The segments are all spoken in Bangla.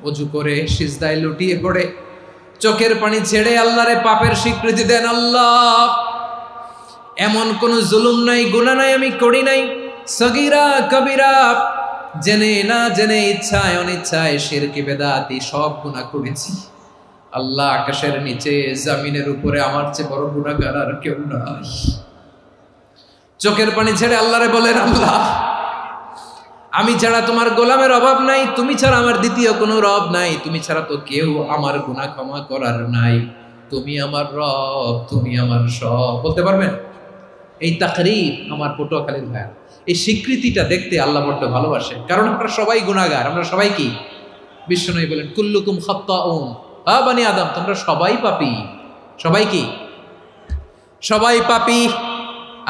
অজু করে সিজদায় লুটিয়ে পড়ে চোখের পানি ছেড়ে আল্লাহরে পাপের স্বীকৃতি দেন। আল্লাহ, এমন কোন জুলুম নাই, গুনাহ নাই আমি করি নাই, সগীরা কবিরা, জেনে না জেনে, ইচ্ছায় অনিচ্ছায়, শিরকি বেদাতি সব গুনাহ করেছি। আল্লাহ, আকাশের নিচে জমিনের উপরে আমার চেয়ে বড় গুনাহগার আর কেউ নাই। চোখের পানি ছেড়ে আল্লাহরে বলেন, আল্লাহ, আমি ছাড়া তোমার গোলামের অভাব নাই, তুমি ছাড়া আমার দ্বিতীয় কোনো রব নাই, তুমি ছাড়া তো কেউ আমার গুনাহ ক্ষমা করার নাই, তুমি আমার রব, তুমি আমার সব। বলতে পারবেন? এই তাকরীর আমার পটুয়াখালীর ভাইয়া, এই স্বীকৃতিটা দেখতে আল্লাহ বড্ড ভালোবাসে, কারণ আমরা সবাই গুনাহগার। আমরা সবাই কি? বিশ্বনবী বলেন, কুল্লুকুম খাত্তাউন, বানি আদম, তোমরা সবাই পাপী। সবাই কি? সবাই পাপী।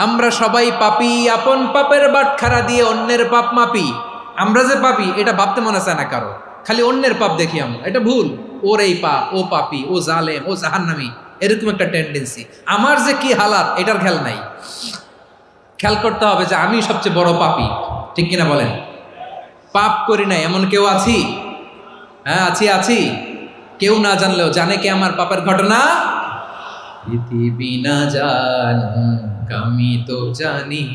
আমরা সবাই পাপী। আপন পাপের বাটখারা দিয়ে অন্যের পাপ মাপি। আমরা যে পাপী এটা ভাবতে মনে চায় না কারো, খালি অন্যের পাপ দেখি আমরা, এটা ভুল। ওর এই পাপ, ও পাপী, ও জালেম, ও জাহান্নামী, এরকম একটা টেন্ডেন্সি। আমার যে কি হালাত এটার খেয়াল নাই। খেয়াল করতে হবে যে আমি সবচেয়ে বড় পাপী, ঠিক কিনা বলেন? পাপ করি নাই এমন কেউ আছি? হ্যাঁ, আছি। কেউ না জানলেও জানে কে আমার পাপের ঘটনা? পৃথিবী না জানুক আমি তো জানি,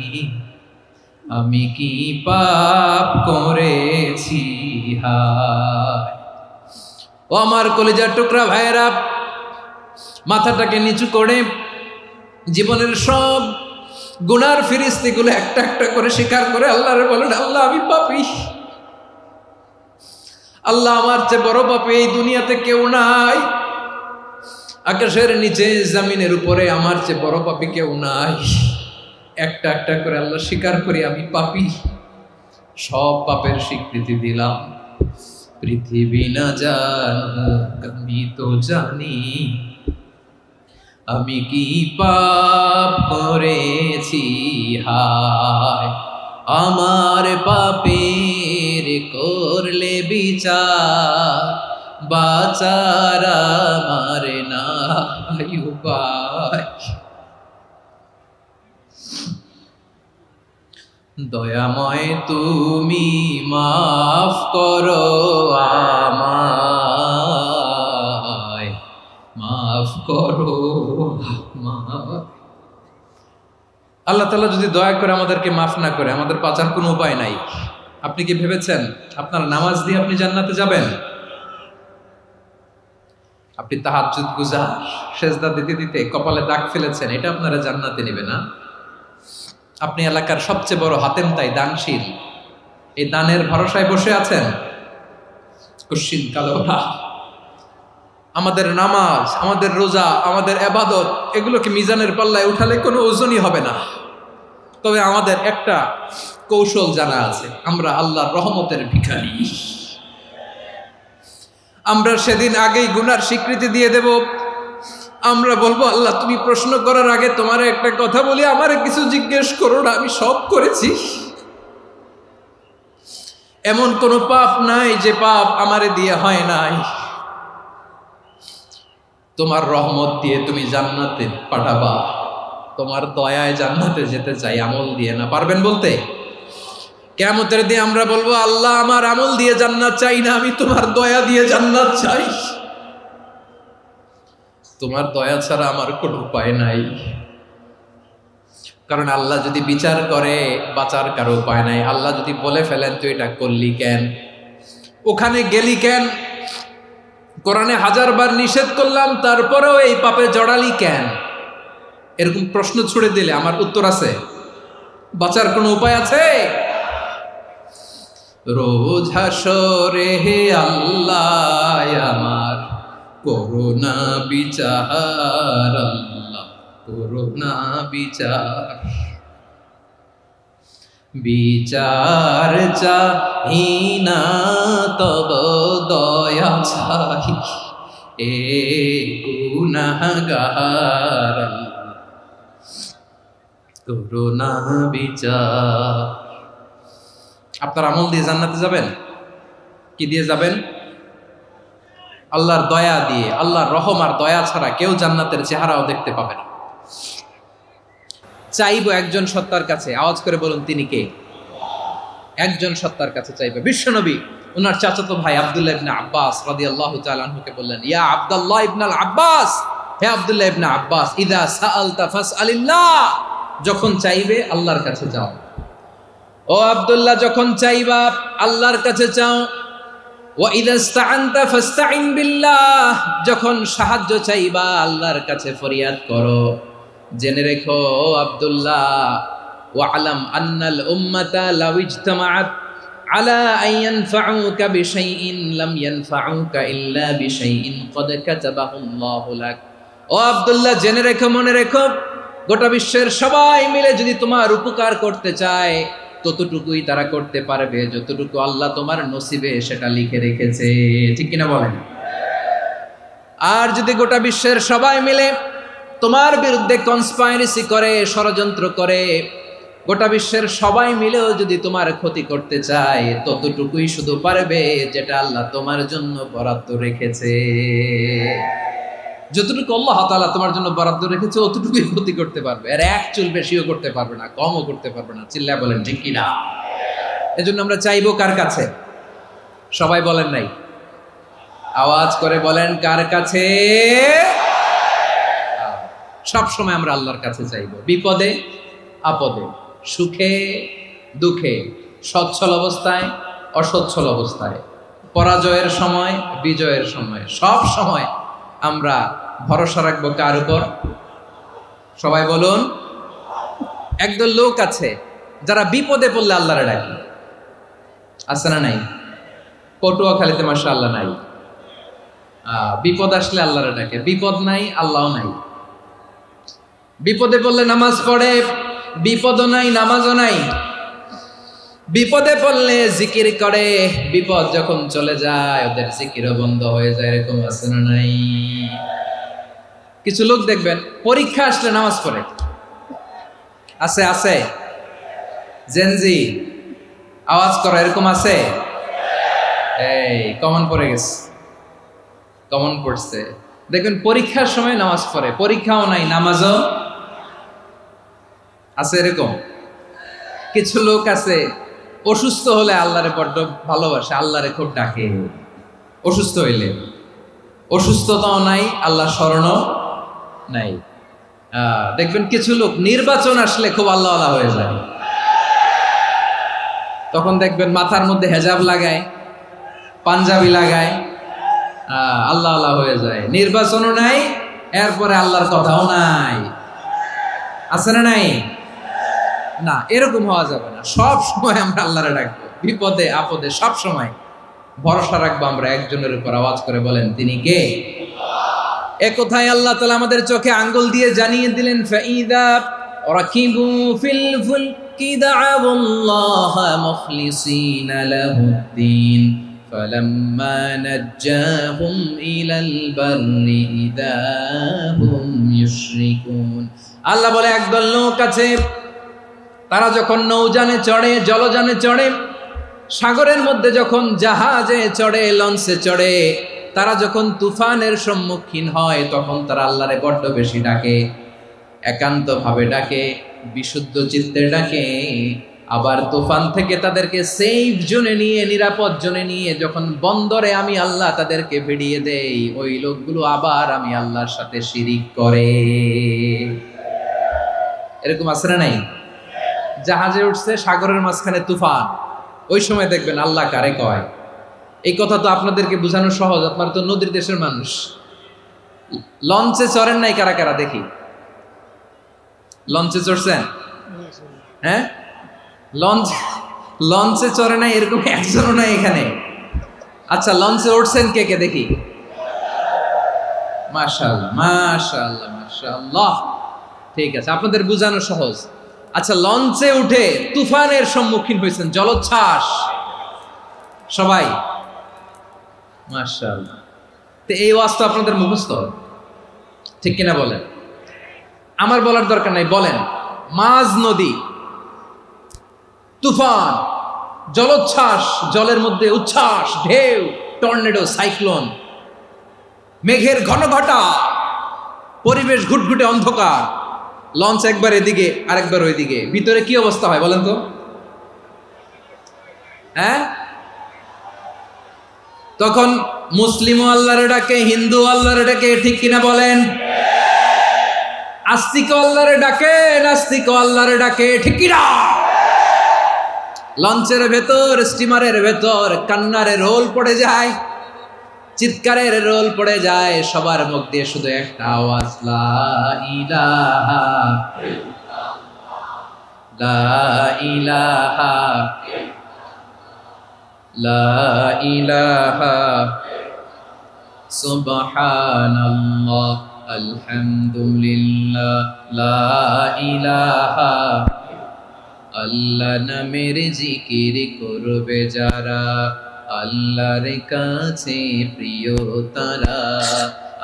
আমি কি পাপ করেছি। হায় ও আমার কলিজার টুকরা ভাইয়েরা, মাথাটাকে নিচু করে জীবনের সব গুনার ফিরিস্তিগুলো একটা একটা করে স্বীকার করে আল্লাহরে বলেন, আল্লাহ, আমি পাপী। আল্লাহ, আমার চেয়ে বড় পাপী এই দুনিয়াতে কেউ নাই। আকাশের নিচে জমিনের উপরে আমার চেয়ে বড় পাপী কেউ নাই। একটা একটা করে আল্লাহ স্বীকার করি আমি পাপী। সব পাপের স্বীকৃতি দিলাম। পৃথিবী না জানুক আমি তো জানি, আমি কি পাপ করেছি। হায় আমার পাপের করলে বিচার, বাচার আমার নাই উপায়। দয়াময় তুমি মাফ করো আমায়, মাফ করো আমায়। আল্লাহ তাআলা যদি দয়া করে আমাদেরকে মাফ না করে, আমাদের বাঁচার কোনো উপায় নাই। আপনি কি ভেবেছেন আপনার নামাজ দিয়ে আপনি জান্নাতে যাবেন? আপনি তাহাজ্জুদ গুজার, সেজদা দিতে দিতে কপালে দাগ ফেলেছেন, এটা আপনারা জান্নাতে নেবে না? আপনি এলাকার সবচেয়ে বড় হাতেম তাই, দানশীল, এই দানের ভরসায় বসে আছেন, কুশ্চিন কালো না। আমাদের নামাজ, আমাদের রোজা, আমাদের ইবাদত, এগুলোকে মিজানের পাল্লায় উঠালে কোনো ওজনই হবে না। তবে আমাদের একটা কৌশল জানা আছে, আমরা আল্লাহর রহমতের ভিখারি। আমরা সেদিন আগেই গুনার স্বীকৃতি দিয়ে দেব। আমরা বলবো, আল্লাহ, তুমি প্রশ্ন করার আগে তোমার একটা কথা বলি, আমারে কিছু জিজ্ঞেস করো না, আমি সব করেছি। এমন কোন পাপ নাই যে পাপ আমারে দিয়ে হয় নাই। তোমার রহমত দিয়ে তুমি জান্নাতে পাঠাবা, তোমার দয়ায় জান্নাতে যেতে চাই, আমল দিয়ে না। পারবেন বলতে? কিয়ামতের দিন আমরা বলবো, আল্লাহ, আমার আমল দিয়ে জান্নাত চাই না, আমি তোমার দয়া দিয়ে জান্নাত চাই। তোমার দয়া ছাড়া আমার কোনো উপায় নাই। কারণ আল্লাহ যদি বিচার করে, বাঁচার কারো উপায় নাই। আল্লাহ যদি বলে ফেলেন তুই এটা করলি কেন, ওখানে গেলি কেন, কোরআনে 1000 বার নিষেধ করলাম তারপরেও এই পাপে জড়ালি কেন, এরকম প্রশ্ন ছুড়ে দিলে আমার উত্তর আছে? বাঁচার কোনো উপায় আছে? রোজ হাসরে হে আল্লাহ আমার করুণা বিচার, আল্লাহ করুণা বিচার। বিচার চাহি না তব দয়া চাহি, এ গুনাহগার, আল্লাহ করুণা বিচার। আপনার আমল দিয়ে জান্নাতে যাবেন? কি দিয়ে যাবেন? আল্লাহর দয়া দিয়ে। আল্লাহর রহম আর দয়া ছাড়া কেউ জান্নাতের চেহারাও দেখতে পাবে না। চাইবো একজন সত্তার কাছে, আওয়াজ করে বলুন তিনি কে? একজন সত্তার কাছে চাইবো, বিশ্বনবী ওনার চাচাতো ভাই আব্দুল্লাহ ইবনে আব্বাস রাদিয়াল্লাহু তাআলা আনহুকে বললেন, ইয়া আব্দুল্লাহ ইবনে আব্বাস, হে আব্দুল্লাহ ইবনে আব্বাস, ইযা সাআলতা ফাসআলিল্লাহ, যখন চাইবে আল্লাহর কাছে যাও। ও আব্দুল্লাহ, যখন চাইবা আল্লাহর কাছে চাও। ওয়া ইযা ইসতাআনতা ফাসতাইন বিল্লাহ, যখন সাহায্য চাইবা আল্লাহর কাছে ফরিয়াদ করো। জেনে রেখো আব্দুল্লাহ, ওয়া'লাম আন্নাল উম্মাতা লাউ ইজতামাআত আলা আন ইয়ানফাউকা বিশাইইন লাম ইয়ানফাউকা ইল্লা বিশাইইন ক্বাদ কাতাবাহু আল্লাহু লাক। ও আব্দুল্লাহ, জেনে রেখো, মনে রেখো, গোটা বিশ্বের সবাই মিলে যদি তোমার উপকার করতে চায় ততটুকুই তারা করতে পারবে যতটুকু আল্লাহ তোমার নসিবে সেটা লিখে রেখেছে। ঠিক কিনা বলেন? আর যদি গোটা বিশ্বের সবাই মিলে তোমার বিরুদ্ধে কনস্পাইরেসি করে, ষড়যন্ত্র করে, গোটা বিশ্বের সবাই মিলেও যদি তোমার ক্ষতি করতে চায় ততটুকুই শুধু পারবে যেটা আল্লাহ তোমার জন্য বরাদ্দ রেখেছে। যতটুকু আল্লাহ তাআলা তোমার জন্য বরাদ্দ রেখেছে অতটুকুই ক্ষতি করতে পারবে, আর এক চুল বেশিও করতে পারবে না, কমও করতে পারবে না। চিল্লায় বলেন ঠিক কিনা? এজন্য আমরা চাইবো কার কাছে? সবাই বলেন নাই, আওয়াজ করে বলেন কার কাছে? সব সময় আমরা আল্লাহর কাছে চাইবো, বিপদে আপদে, সুখে দুঃখে, সচ্ছল অবস্থায় অসচ্ছল অবস্থায়, পরাজয়ের সময় বিজয়ের সময়, সব সময় আমরা ভরসা রাখবো কার উপর? সবাই বলুন। একদল লোক আছে যারা বিপদে পড়লে আল্লাহরে ডাকে, আছে না নাই? পটুয়াখালীতে মাশাআল্লাহ নাই। বিপদ আসলে আল্লাহরে ডাকে, বিপদ নাই আল্লাহও নাই। বিপদে পড়লে নামাজ পড়ে, বিপদও নাই নামাজও নাই। বিপদে পড়লে জিকির করে, বিপদ যখন চলে যায় ওদের জিকিরও বন্ধ হয়ে যায়। এরকম আছে না নাই? কিছু লোক দেখবেন পরীক্ষা আসলে নামাজ পড়ে, আছে আছে। জেনজি আওয়াজ করো, এরকম আছে? এই কমন পড়ে গেছে, কমন পড়ছে। দেখবেন পরীক্ষার সময় নামাজ পড়ে, পরীক্ষাও নাই নামাজও আছে। এরকম কিছু লোক আছে অসুস্থ হলে আল্লাহরে বড্ড ভালোবাসে, আল্লাহরে খুব ডাকে। অসুস্থ হইলে অসুস্থতাও নাই, আল্লাহ স্মরণও নাই। দেখবেন কিছু লোক নির্বাচন আসলে খুব আল্লাহওয়ালা হয়ে যায়, তখন দেখবেন মাথার মধ্যে হেজাব লাগায়, পাঞ্জাবি লাগায়, আল্লাহ আল্লাহ হয়ে যায়। নির্বাচনও নাই, এরপরে আল্লাহর কথাও নাই। আছে না নাই? না, এরকম হওয়া যাবে না। সব সময় আমরা আল্লাহরে ডাকবো, বিপদে আপদে সব সময় ভরসা রাখবো আমরা একজনের উপর। আওয়াজ করে বলেন তিনি কে? এ কথায় আল্লাহ তাআলা আমাদের চোখে আঙ্গুল দিয়ে জানিয়ে দিলেন, ফাইদা রাকিবু ফিল ফুলকি দা'আউল্লাহা মুখলিসিনা লাহুদ্দিন ফালাম্মা নাজ্জাহুম ইলাল বাররি ইযা হুম ইউশরিকুন। আল্লাহ বলে একদল লোক আছে, তারা যখন নৌযানে চড়ে, জলযানে চড়ে, সাগরের মধ্যে যখন জাহাজে চড়ে, লঞ্চে চড়ে, তারা যখন তুফানের সম্মুখীন হয় তখন তারা আল্লাহরে বড্ড বেশি ডাকে, একান্তভাবে ডাকে, বিশুদ্ধ চিত্তে ডাকে। আবার তুফান থেকে তাদেরকে সেফ জোনে নিয়ে, নিরাপদ জোনে নিয়ে যখন বন্দরে আমি আল্লাহ তাদেরকে ভিড়িয়ে দেই, ওই লোকগুলো আবার আমি আল্লাহর সাথে শিরিক করে। এরকম আছে না নাই? জাহাজে উঠছে, সাগরের মাঝখানে তুফান, ওই সময় দেখবেন আল্লাহ কারে কয়। এই কথা তো আপনাদেরকে বোঝানো সহজ, আপনারা তো নদীর দেশের মানুষ। লঞ্চে চড়েন নাই কারা কারা? দেখি, লঞ্চে চড়ছেন? হ্যাঁ, লঞ্চে চড়ে নাই এরকম একজনও নাই এখানে। আচ্ছা, লঞ্চে উঠছেন কে কে? দেখি। মাশাআল্লাহ মাশাআল্লাহ মাশাআল্লাহ, ঠিক আছে, আপনাদের বোঝানো সহজ। আচ্ছা, লঞ্চে উঠে তুফানের সম্মুখীন হয়েছেন, জলোচ্ছ্বাস, সবাই? মাশাআল্লাহ। তো এই ওয়াজ তো আপনাদের মুখস্থ, ঠিক কিনা বলেন? আমার বলার দরকার নাই, বলেন। মাঝ নদী, তুফান, জলোচ্ছ্বাস, জলের মধ্যে উচ্ছ্বাস, ঢেউ, টর্নেডো, সাইক্লোন, মেঘের ঘনঘটা, পরিবেশ ঘুটঘুটে অন্ধকার, লঞ্চ একবার এদিকে আরেকবার ওইদিকে, ভিতরে কি অবস্থা হয় বলেন তো? হ্যাঁ, তখন মুসলিমও আল্লাহরে ডাকে, হিন্দু আল্লাহরে ডাকে, ঠিক কিনা বলেন? আস্তিক আল্লাহরে ডাকে, নাস্তিক আল্লাহরে ডাকে, ঠিক কিনা? লঞ্চের ভেতর, স্টিমারের ভেতর কান্নারে রোল পড়ে যায়, চিৎকারের রোল পড়ে যায়, সবার মুখ দিয়ে শুধু একটা আওয়াজ, লা ইলাহা লা ইলাহা লা ইলাহা সুবহানাল্লাহ আলহামদুলিল্লাহ লা ইলাহা। আল্লাহ নামের জিকির করবে যারা, আল্লাহর কাছে প্রিয় তারা,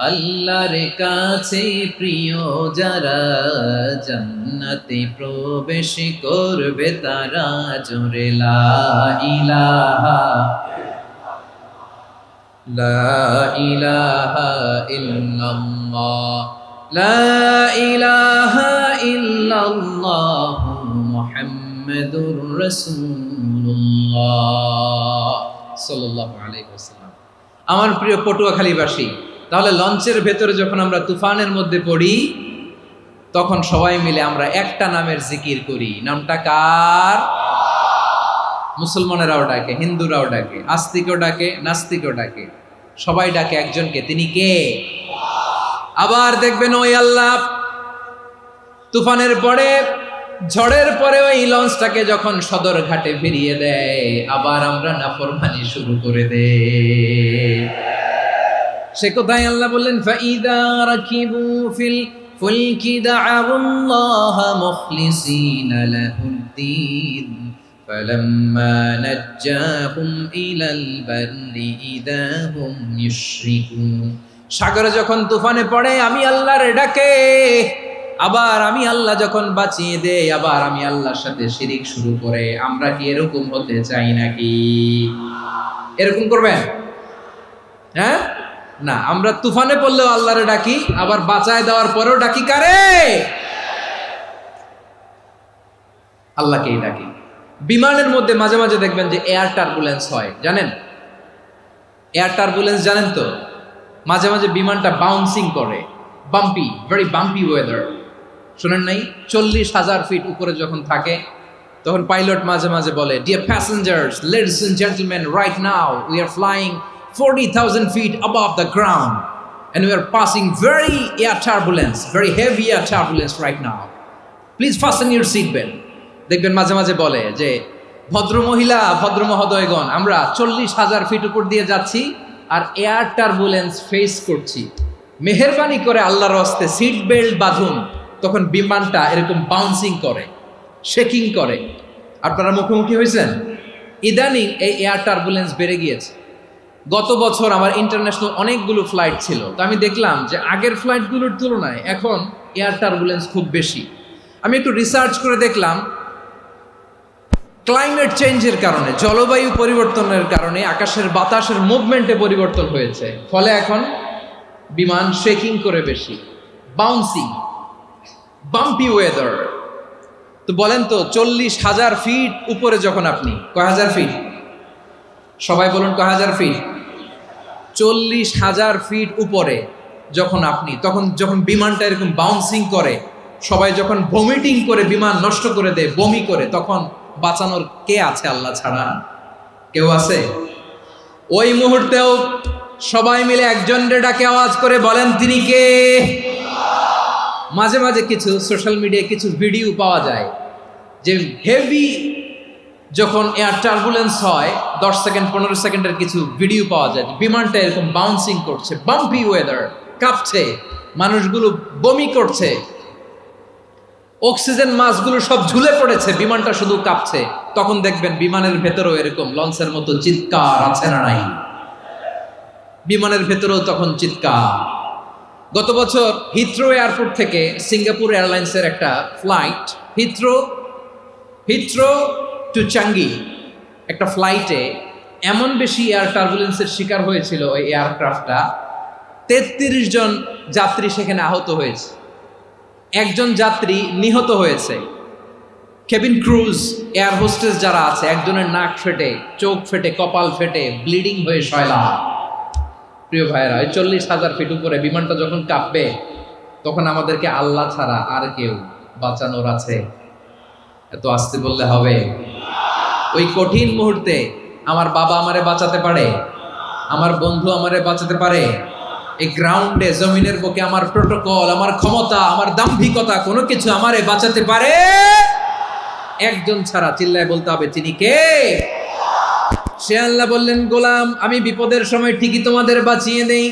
আল্লাহর কাছে প্রিয় যারা, জান্নাতে প্রবেশ করবে তারা, জোরে লা ইলাহা লা ইলাহা ইল্লাল্লাহ লা ইলাহা ইল্লাল্লাহ মুহাম্মাদুর রাসূলুল্লাহ সাল্লাল্লাহু আলাইহি ওয়াসাল্লাম। আমার প্রিয় পটুয়াখালীবাসী, তাহলে লঞ্চের ভেতরে যখন আমরা তুফানের মধ্যে পড়ি, তখন সবাই মিলে আমরা একটা নামের জিকির করি। নামটা কার? মুসলমানেরাও ডাকে, হিন্দুরাও ডাকে, আস্তিকও ডাকে, নাস্তিকও ডাকে, সবাই ডাকে একজনকে, তিনি কে? আবার দেখবেন ওই আল্লাহ তুফানের পরে, ঝড়ের পরে ওই লঞ্চটাকে যখন সদর ঘাটে ফিরিয়ে দেয়, আবার আমরা নাফরমানি শুরু করে দেই। সে কোথায়? আল্লাহ বললেন, ফাইদা রাকিবু ফিল ফুলকি দা'আউল্লাহা মুখলিসিনা লাহুদ্দিন ফালাম্মা নাজ্জাহুম ইলাল বাররি ইযা হুম ইউশরিকুন। সাগরে যখন তুফানে পড়ে আমি আল্লাহর ডাকে, আবার আমি আল্লাহ যখন বাঁচিয়ে দেই, আবার আমি আল্লাহর সাথে শিরিক শুরু করে। আমরা কি এরকম হতে চাই নাকি? এরকম করবেন? হ্যাঁ না, আমরা তুফানে পড়লেও আল্লাহরে ডাকি, আবার বাঁচায় দেওয়ার পরেও ডাকি কারে? আল্লাহকেই ডাকি। বিমানের মধ্যে মাঝে মাঝে দেখবেন যে এয়ার টার্বুলেন্স হয়, জানেন? এয়ার টার্বুলেন্স জানেন তো? মাঝে মাঝে বিমানটা বাউন্সিং করে, বাম্পি, ভেরি বাম্পি ওয়েদার। শোনেন নাই? 40,000 ফিট উপরে যখন থাকে, তখন পাইলট মাঝে মাঝে বলে, dear passengers, ladies and gentleman, right now we are flying 40,000 feet above the ground and we are passing very air turbulence, very heavy air turbulence right now. Please fasten your seat belt. দেখবেন মাঝে মাঝে বলে যে, ভদ্র মহিলা, ভদ্র মহোদয়গণ, আমরা 40,000 ফিট উপর দিয়ে যাচ্ছি আর এয়ার টার্বুলেন্স ফেস করছি, মেহেরবানি করে আল্লাহর হস্তে সিট বেল্ট বাঁধুন। তখন বিমানটা এরকম বাউন্সিং করে, শেকিং করে। আপনারা মুখোমুখি হয়েছেন? ইদানিং এই এয়ার টার্বুলেন্স বেড়ে গিয়েছে। গত বছর আমার ইন্টারন্যাশনাল অনেকগুলো ফ্লাইট ছিল, তো আমি দেখলাম যে আগের ফ্লাইটগুলোর তুলনায় এখন এয়ার টার্বুলেন্স খুব বেশি। আমি একটু রিসার্চ করে দেখলাম, ক্লাইমেট চেঞ্জের কারণে, জলবায়ু পরিবর্তনের কারণে আকাশের বাতাসের মুভমেন্টে পরিবর্তন হয়েছে, ফলে এখন বিমান শেকিং করে বেশি, বাউন্সিং, বাম্পি ওয়েদার। তো বলেন তো, 40,000 ফিট উপরে যখন আপনি, কয় হাজার ফিট? সবাই বলুন কয় হাজার ফিট? 40,000 ফিট উপরে যখন আপনি, তখন যখন বিমানটা এরকম বাউন্সিং করে, সবাই যখন ভমিটিং করে বিমান নষ্ট করে দেয়, বমি করে, তখন বাঁচানোর কে আছে আল্লাহ ছাড়া? কেউ আছে? ওই মুহূর্তেও সবাই মিলে একজনের ডাকে আওয়াজ করে বলেন, তিনি কে? মাঝে মাঝে কিছু সোশ্যাল মিডিয়ায় কিছু ভিডিও পাওয়া যায় যে হেভি যখন এয়ার টার্বুলেন্স হয়, 10 সেকেন্ড 15 সেকেন্ডের কিছু ভিডিও পাওয়া যায়, বিমানটা এরকম বাউন্সিং করছে, বাম্পি ওয়েদার, কাঁপছে, মানুষগুলো বমি করছে, অক্সিজেন মাস্কগুলো সব ঝুলে পড়েছে, বিমানটা শুধু কাঁপছে। তখন দেখবেন বিমানের ভেতরেও এরকম লঞ্চের মতো চিৎকার আছে না নাই? বিমানের ভেতরেও তখন চিৎকার। গত বছর হিথ্রো এয়ারপোর্ট থেকে সিঙ্গাপুর এয়ারলাইন্সের একটা ফ্লাইট, হিথ্রো টু চাঙ্গি, একটা ফ্লাইটে এমন বেশি এয়ার টার্বুলেন্সের শিকার হয়েছিল ওই এয়ারক্রাফটটা, 33 জন যাত্রী সেখানে আহত হয়েছে, একজন যাত্রী নিহত হয়েছে। কেবিন ক্রুজ, এয়ার হোস্টেস যারা আছে, একজনের নাক ফেটে, চোখ ফেটে, কপাল ফেটে, ব্লিডিং হয়ে শয়লা। প্রিয় ভাইয়েরা, ওই 40,000 ফিট উপরে বিমানটা যখন কাঁপবে, তখন আমাদেরকে আল্লাহ ছাড়া আর কেউ বাঁচানোর আছে? এত আসতে বললে হবে? ওই কঠিন মুহূর্তে আমার বাবা আমারে বাঁচাতে পারে, আমার বন্ধু আমারে বাঁচাতে পারে? এই গ্রাউন্ডে, জমিনের বুকে আমার প্রোটোকল, আমার ক্ষমতা, আমার দাম্ভিকতা, কোনো কিছু আমারে বাঁচাতে পারে? একজন ছাড়া। চিল্লায় বলতে হবে, তিনি কে? সে আল্লাহ বললেন, গোলাম, আমি বিপদের সময় ঠিকই তোমাদের বাঁচিয়ে দেই।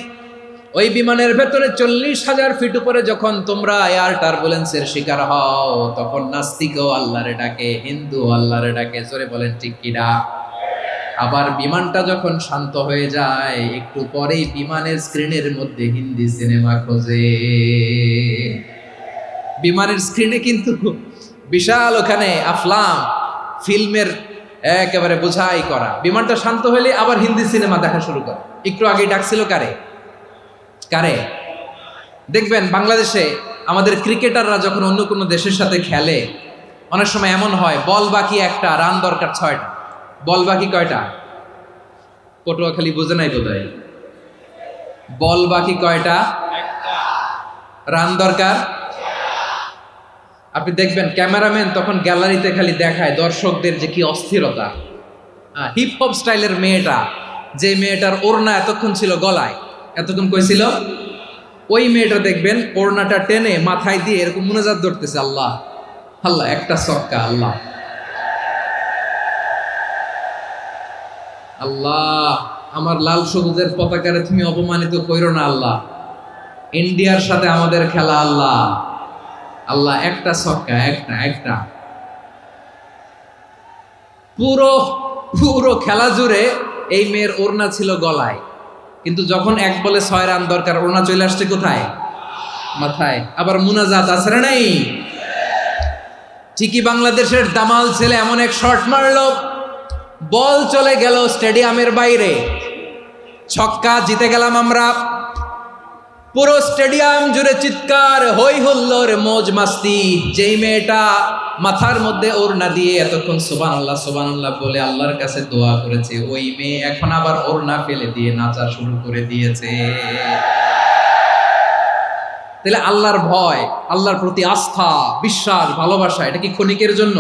ওই বিমানের ভেতরে 40,000 ফিট উপরে যখন তোমরা এয়ার টার্বুলেন্সের শিকার হও, তখন নাস্তিকও আল্লাহরে ডাকে, হিন্দু আল্লাহরে ডাকে। জোরে বলেন ঠিক কিনা? আবার বিমানটা যখন শান্ত হয়ে যায়, একটু পরেই বিমানের স্ক্রিনের মধ্যে হিন্দি সিনেমা খোঁজে। বিমানের স্ক্রিনে কিন্তু বিশাল ওখানে আফলাম ফিল্মের একেবারে বোঝাই করা। বিমানটা শান্ত হলে আবার হিন্দি সিনেমা দেখা শুরু করে। একটু আগে ডাকছিল কারে? কারে? দেখবেন বাংলাদেশে আমাদের ক্রিকেটাররা যখন অন্য কোনো দেশের সাথে খেলে, অনেক সময় এমন হয়, বল বাকি একটা, রান দরকার 6টা। বল বাকি কয়টা? পটুয়াখালী বুঝে নাই বোধহয়। বল বাকি কয়টা? রান দরকার। আপনি দেখবেন ক্যামেরাম্যান তখন গ্যালারিতে খালি দেখায় দর্শকদের যে কি অস্থিরতা। হিপ হপ স্টাইলের মেয়েটা, যে মেয়েটার ওড়না এতক্ষণ ছিল গলায়, এতক্ষণ কই ছিল, ওই মেয়েটা দেখবেন ওড়নাটা টেনে মাথায় দিয়ে এরকম মুনাজাত ধরতেছে, আল্লাহ আল্লাহ, একটা ছক্কা, আল্লাহ আল্লাহ, আমার লাল সবুজের পতাকারে তুমি অপমানিত কইরো না আল্লাহ, ইন্ডিয়ার সাথে আমাদের খেলা, আল্লাহ আল্লাহ, একটা ছক্কা, একটা। পুরো পুরো খেলা জুড়ে এই মেয়ের ওড়না ছিল গলায়, কিন্তু যখন 1 বলে 6 রান দরকার, ওড়না চলে আসছে কোথায়? মাথায়। আবার মুনাজাত আছে না নাই? ঠিকই বাংলাদেশের দামাল ছেলে এমন এক শট মারলো, বল চলে গেল স্টেডিয়ামের বাইরে, ছক্কা, জিতে গেলাম আমরা। পুরো স্টেডিয়াম জুড়ে চিৎকার, হই হুল্লোর, মৌজ মাস্তি। যেই মেয়েটা মাথার মধ্যে ওড়না দিয়ে এতক্ষণ সুবহানাল্লাহ সুবহানাল্লাহ বলে আল্লাহর কাছে দোয়া করেছে, ওই মেয়ে এখন আবার ওড়না ফেলে দিয়ে নাচা শুরু করে দিয়েছে। তাহলে আল্লাহর ভয়, আল্লাহর প্রতি আস্থা, বিশ্বাস, ভালোবাসা, এটা কি ক্ষণিকের জন্য?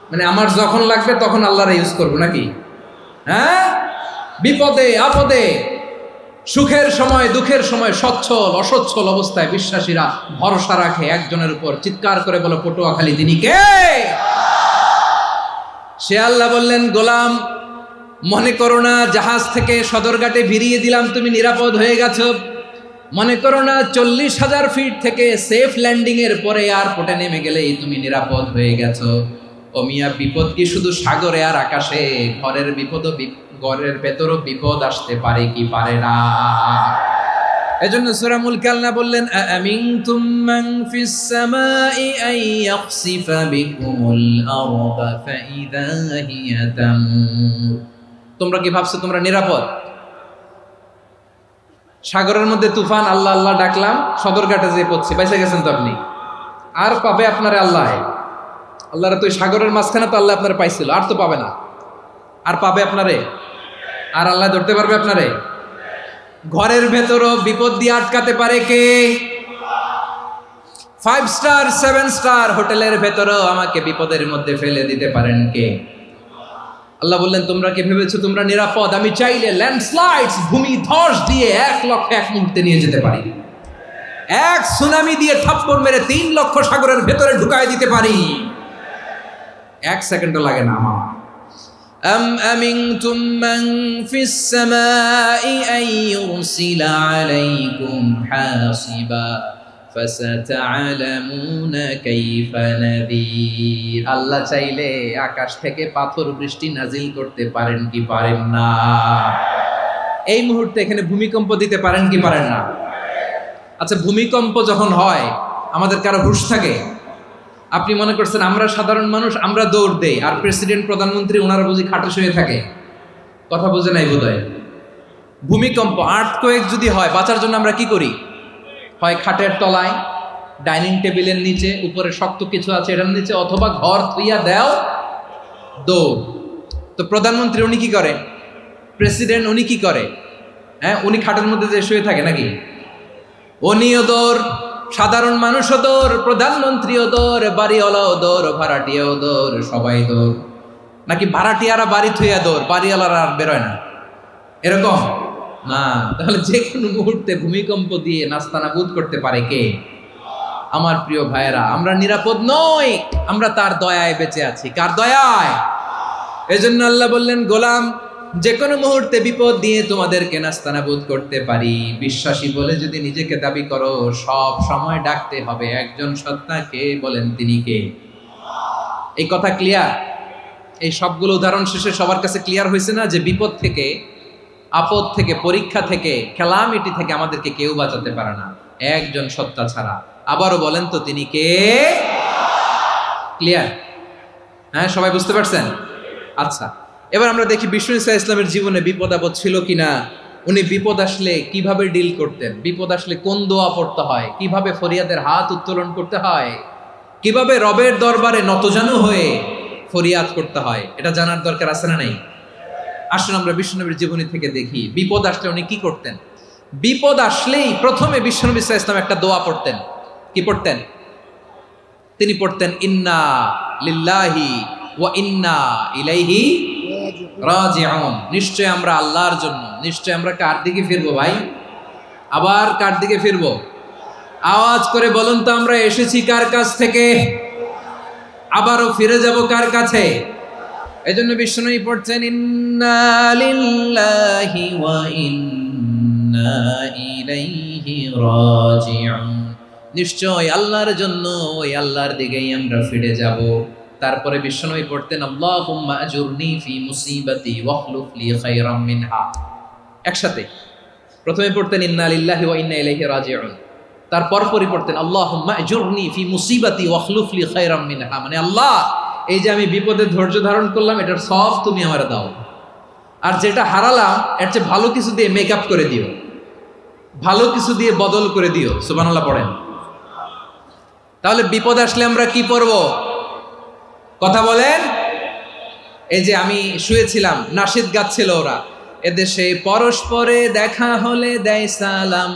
মানে আমার যখন লাগবে তখন আল্লাহরে ইউজ করবো নাকি? হ্যাঁ, বিপদে আপদে, সুখের সময় দুঃখের সময়, সচ্ছল অসচ্ছল অবস্থায় বিশ্বাসীরা ভরসা রাখে একজনের উপর। চিৎকার করে বলো, পটুয়াখালী, তিনি কে? সে আল্লাহ বললেন, গোলাম, মনে করো না জাহাজ থেকে সদরঘাটে ভিড়িয়ে দিলাম, তুমি নিরাপদ হয়ে গেছো। মনে করো না 40,000 ফিট থেকে সেফ ল্যান্ডিং এর পরে এয়ারপোর্টে নেমে গেলেই তুমি নিরাপদ হয়ে গেছো। ও মিয়া, বিপদ কি শুধু সাগরে আর আকাশে? ঘরের বিপদও, ঘরের ভেতরও বিপদ আসতে পারে কি পারে না? এজন্য সূরা মুলক আল্লাহ বললেন, আমিনতুম মান ফিস সামাই আন ইয়াখসিফা বিকুমুল আরদা ফাইদা হিয়া তামুর। তোমরা কি ভাবছো তোমরা নিরাপদ? সাগরের মধ্যে তুফান, আল্লাহ আল্লাহ ডাকলাম, সদরঘাটে যেয়ে পড়ছি, বাইসে গেছেন তো আপনি। আর পাবে আপনারে আল্লাহ? আল্লাহরা তো সাগরের মাঝখানে তো আল্লাহ আপনারা পাইছিল, আর তো পাবে না। আর পাবে আপনারে? আর আল্লাহ ধরতে পারবে আপনারে? ঘরের ভেতরও বিপদ দিয়ে আটকাতে পারে কে? 5 স্টার 7 স্টার হোটেলের ভেতরেও আমাকে বিপদের মধ্যে ফেলে দিতে পারেন কে? আল্লাহ বললেন, তোমরা কি ভেবেছো তোমরা নিরাপদ? আমি চাইলে ল্যান্ডস্লাইডস, ভূমি ধস দিয়ে 1 লক্ষ 1 মুহূর্তে নিয়ে যেতে পারি। 1 সুনামি দিয়ে থাপ্পড় মেরে 3 লক্ষ সাগরের ভেতরে ঢুকায় দিতে পারি। 1 সেকেন্ডও লাগে না আমার। أم أمنتم من في السماء أن يرسل عليكم حاصبا فستعلمون كيف نذير। আল্লাহ চাইলে আকাশ থেকে পাথর বৃষ্টি নাজিল করতে পারেন কি পারেন না? এই মুহূর্তে এখানে ভূমিকম্প দিতে পারেন কি পারেন না? আচ্ছা, ভূমিকম্প যখন হয় আমাদের কারো হুঁশ থাকে? আপনি মনে করছেন আমরা সাধারণ মানুষ, আমরা দৌড় দেই, আর প্রেসিডেন্ট প্রধানমন্ত্রী ওনারা বুঝি খাটে শুয়ে থাকে? কথা বুঝে নাই বোধহয়। ভূমিকম্প, আর্থকোয়েক যদি হয়, বাঁচার জন্য আমরা কি করি? হয় খাটের তলায়, ডাইনিং টেবিলের নিচে, উপরে শক্ত কিছু আছে এটার নিচে, অথবা ঘর থুইয়া দেও দৌড়। তো প্রধানমন্ত্রী উনি কি করে, প্রেসিডেন্ট উনি কি করে? হ্যাঁ, উনি খাটের মধ্যে যে শুয়ে থাকে নাকি? উনিও দৌড়, সাধারণ মানুষও দৌড়, প্রধানমন্ত্রীও দৌড়, বাড়িওয়ালাও দৌড়, ভাড়াটিয়াও দৌড়, সবাই দৌড়। নাকি ভাড়াটিয়ারা বাড়ি থুইয়া দৌড়, বাড়িওয়ালারা আর বেরোয় না, এরকম না? তাহলে যে কোনো মুহূর্তে ভূমিকম্প দিয়ে নাস্তানাবুদ করতে পারে কে? আমার প্রিয় ভাইয়েরা, আমরা নিরাপদ নই, আমরা তার দয়ায় বেঁচে আছি। কার দয়ায়? এজন্য আল্লাহ বললেন, গোলাম, যে কোনো মুহূর্তে বিপদ দিয়ে তোমাদেরকে নাস্তানাবুদ করতে পারি। বিশ্বাসী বলে যদি নিজেকে দাবি করো, সব সময় ডাকতে হবে একজন সত্তাকে। বলেন তিনি কে? এই কথা ক্লিয়ার? এই সবগুলো উদাহরণ শেষে সবার কাছে ক্লিয়ার হয়েছে না যে বিপদ থেকে, আপদ থেকে, পরীক্ষা থেকে, ক্যালামিটি থেকে আমাদেরকে কেউ বাঁচাতে পারে না একজন সত্তা ছাড়া। আবারও বলেন তো তিনি কে? ক্লিয়ার? হ্যাঁ, সবাই বুঝতে পারছেন? আচ্ছা, এবার আমরা দেখি বিষ্ণু ঈসা ইসলামের জীবনে বিপদ আপদ ছিল কিনা। উনি বিপদ আসলে কিভাবে ডিল করতেন, বিপদ আসলে কোন দোয়া পড়তে হয়, কিভাবে ফরিয়াদের হাত উত্তোলন করতে হয়, কিভাবে রবের দরবারে নতজানু হয়ে ফরিয়াদ করতে হয়, এটা জানার দরকার আছে না নাই? আসুন আমরা বিশ্বনবীর জীবনী থেকে দেখি বিপদ আসলে উনি কি করতেন। বিপদ আসলেই প্রথমে বিশ্বনবী সাল্লাল্লাহু আলাইহি ওয়াসাল্লাম একটা দোয়া পড়তেন। কি পড়তেন? তিনি পড়তেন, ইন্না লিল্লাহি ওয়া ইন্না ইলাইহি রাজিউন। নিশ্চয় আমরা আল্লাহর জন্য, নিশ্চয় আমরা কার দিকে ফিরবো ভাই? আবার কার দিকে ফিরবো? আওয়াজ করে বলুন তো, আমরা এসেছি কার কাছ থেকে, আবারও ফিরে যাব কার কাছে? এজন্য বিষ্ণুই পড়ছেন, ইন্না লিল্লাহি ওয়া ইন্না ইলাইহি রাজিউন। নিশ্চয় আল্লাহর জন্য, ওই আল্লাহর দিকেই আমরা ফিরে যাব। তারপরে বিষ্ণুই পড়তেন, আল্লাহুম্মা আজুরনি ফি মুসিবাতি ওয়াখলুফ লি খায়রাম মিনহা। একসাথে প্রথমে পড়তেন ইন্না লিল্লাহি ওয়া ইন্না ইলাইহি রাজিউন, তারপর পরে পড়তেন আল্লাহুম্মা আজুরনি ফি মুসিবাতি ওয়াখলুফ লি খায়রাম মিনহা। মানে আল্লাহ, এই যে আমি বিপদে ধৈর্য ধারণ করলাম, এটার সব তুমি আমারে দাও, আর যেটা হারালাম এর চেয়ে ভালো কিছু দিয়ে মেকআপ করে দিও, ভালো কিছু দিয়ে বদল করে দিও। সুবহানাল্লাহ পড়েন। তাহলে বিপদ আসলে আমরা কি পড়ব? কথা বলেন। এই যে আমি শুয়েছিলাম, নাশিদ গাচ্ছিল ওরা, এদেশে পরস্পরে দেখা হলে দেয় সালাম,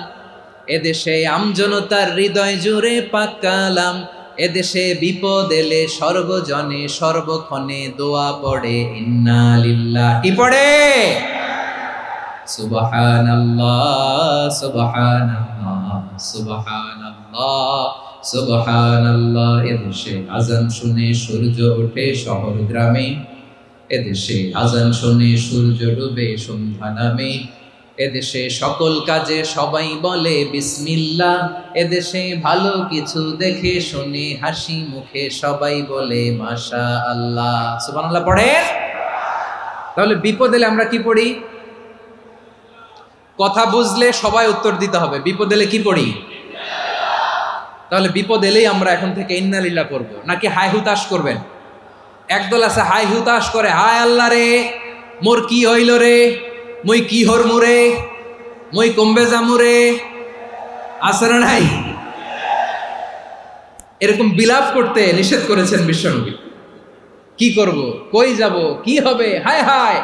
এদেশে আমজনতার হৃদয় জুড়ে পাকালাম, এদেশে বিপদ এলে সর্বজনে সর্বক্ষণে দোয়া পড়ে ইন্না লিল্লাহ। কি পড়ে? সুবহানাল্লাহ সুবহানাল্লাহ সুবহানাল্লাহ সুবহানাল্লাহ। এদেশে আজান শুনে সূর্য ওঠে শহর গ্রামে, এদেশে আজান শুনে সূর্য ডুবে সন্ধ্যা নামে, এদেশে সকল কাজে সবাই বলে বিসমিল্লাহ, এদেশে ভালো কিছু দেখে শুনে হাসি মুখে সবাই বলে মাশাআল্লাহ। সুবহানাল্লাহ পড়ে। তাহলে বিপদ এলে আমরা কি পড়ি? কথা বুঝলে সবাই উত্তর দিতে হবে, বিপদ এলে কি পড়ি? তাহলে বিপদ এলেই আমরা এখন থেকে ইন্না লিল্লাহ পড়বো, নাকি হাই হুতাশ করবেন? একদল আছে হাই হুতাশ করে, হায় আল্লাহ রে মোর কি হইল রে, মই কি হরমু রে, মই কমবে জামু রে, আছে না নাই? এরকম বিলাপ করতে নিষেধ করেছেন বিশ্বনবী। কি করব, কই যাব, কি হবে, হায় হায়,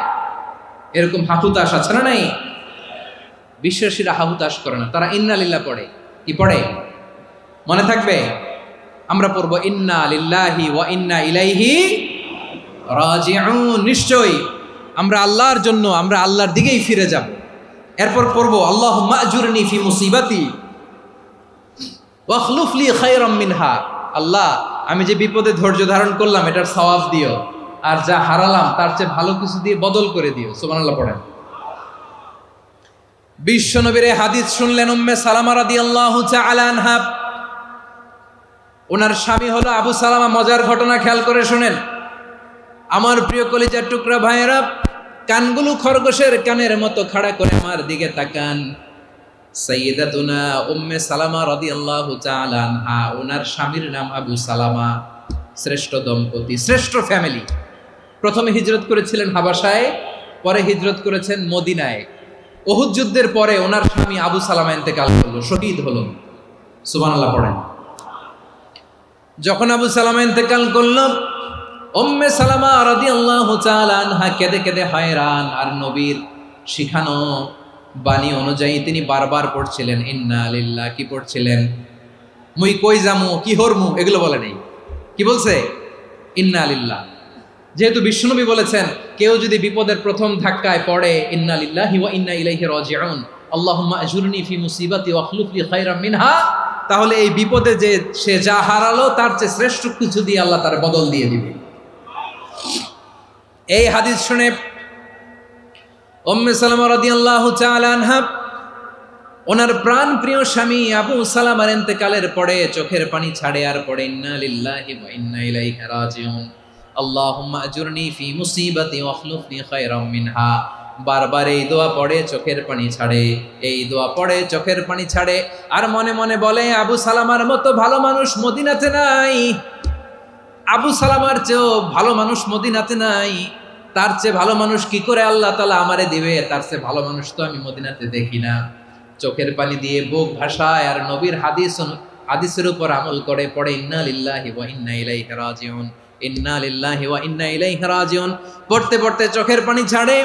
এরকম হাহুতাশ আছে না নাই? বিশ্বাসীরা হাহুতাশ করে না, তারা ইন্না লিল্লাহ পড়ে। কি পড়ে? মনে থাকবে? আমরা পড়বো ইন্না লিল্লাহি ওয়া ইন্না ইলাইহি রাজিউন। নিশ্চয়ই আমরা আল্লাহর জন্য, আমরা আল্লাহর দিকেই ফিরে যাব। এরপর পড়বো আল্লাহুম্মা আজুরনি ফি মুসিবাতি ওয়াখলুফ লি খায়রাম মিনহা। আল্লাহ, আমি যে বিপদে ধৈর্য ধারণ করলাম এটার সওয়াব দিও, আর যা হারালাম তার চেয়ে ভালো কিছু দিয়ে বদল করে দিও। সুবহানাল্লাহ পড়েন। বিশ্বনবীর হাদিস শুনলেন উম্মে সালামা রাদিয়াল্লাহু তাআলা আনহা। ওনার স্বামী হলো আবু সালামা। মজার ঘটনা খেয়াল করে শুনেন আমার প্রিয় কলিজার টুকরা ভাইয়েরা। কানগুলো খরগোশের কানের মতো খাড়া করে আমার দিকে তাকান। সাইয়্যিদাতুনা উম্মে সালামা রাদিয়াল্লাহু তাআলা আনহা, ওনার স্বামীর নাম আবু সালামা। শ্রেষ্ঠ দম্পতি, শ্রেষ্ঠ ফ্যামিলি। প্রথমে হিজরত করেছিলেন হাবাসায়, পরে হিজরত করেছেন মদিনায়। উহুদ যুদ্ধের পরে ওনার স্বামী আবু সালামা ইন্তেকাল করলো, শহীদ হলো। সুবহানাল্লাহ পড়েন। যখন আবু সালামা ইন্তেকাল করল, উম্মে সালামা রাদিয়াল্লাহু তাআলা আনহা কেঁদে কেঁদে হয়রান। আর নবীর শিখানো বাণী অনুযায়ী তিনি বারবার পড়ছিলেন ইন্না লিল্লাহ। কি পড়ছিলেন? মুই কই যামু, কি হরমু, এগুলো বলে নেই। কি বলছে? ইন্না লিল্লাহ। যেহেতু বিশ্বনবী বলেছেন কেউ যদি বিপদের প্রথম ধাক্কায় পড়ে ইন্না লিল্লাহি ওয়া ইন্না ইলাইহি রাজিউন, আল্লাহুম্মা আজুরনি ফি মুসিবাতি ওয়াখলুফ লি খায়রাম মিনহা, তাহলে এই বিপদে যে সে যা হারালো তার চেয়ে শ্রেষ্ঠ কিছু দিয়ে আল্লাহ তার বদল দিয়ে দিবে। এই হাদিস শুনে উম্মে সালামা রাদিয়াল্লাহু তাআলা আনহা ওনার প্রাণ প্রিয় স্বামী আবু সালামার ইন্তেকালের পরে চোখের পানি ছাড়ে আর পড়ে ইন্না লিল্লাহি ওয়া ইন্না ইলাইহি রাজিউন, আল্লাহুম্মা আজুরনি ফি মুসিবাতি ওয়াখলুফ লি খায়রাম মিনহা। বারবার এই দোয়া পড়ে চোখের পানি ছাড়ে, এই দোয়া পড়ে চোখের পানি ছাড়ে, আর মনে মনে বলে আবু সালামার মতো ভালো মানুষ মদিনাতে নাই, আবু সালামার চেয়েও ভালো মানুষ মদিনাতে নাই, তার চেয়ে ভালো মানুষ কি করে আল্লাহ তাআলা আমারে দিবে, তার চেয়ে ভালো মানুষ তো আমি মদিনাতে দেখি না। চোখের পানি দিয়ে বুক ভাসায় আর নবীর হাদিসের উপর আমল করে পড়ে ইন্না লিল্লাহি ওয়া ইন্না ইলাইহি রাজিউন, ইন্না লিল্লাহি ওয়া ইন্না ইলাইহি রাজিউন। পড়তে পড়তে চোখের পানি ছাড়ে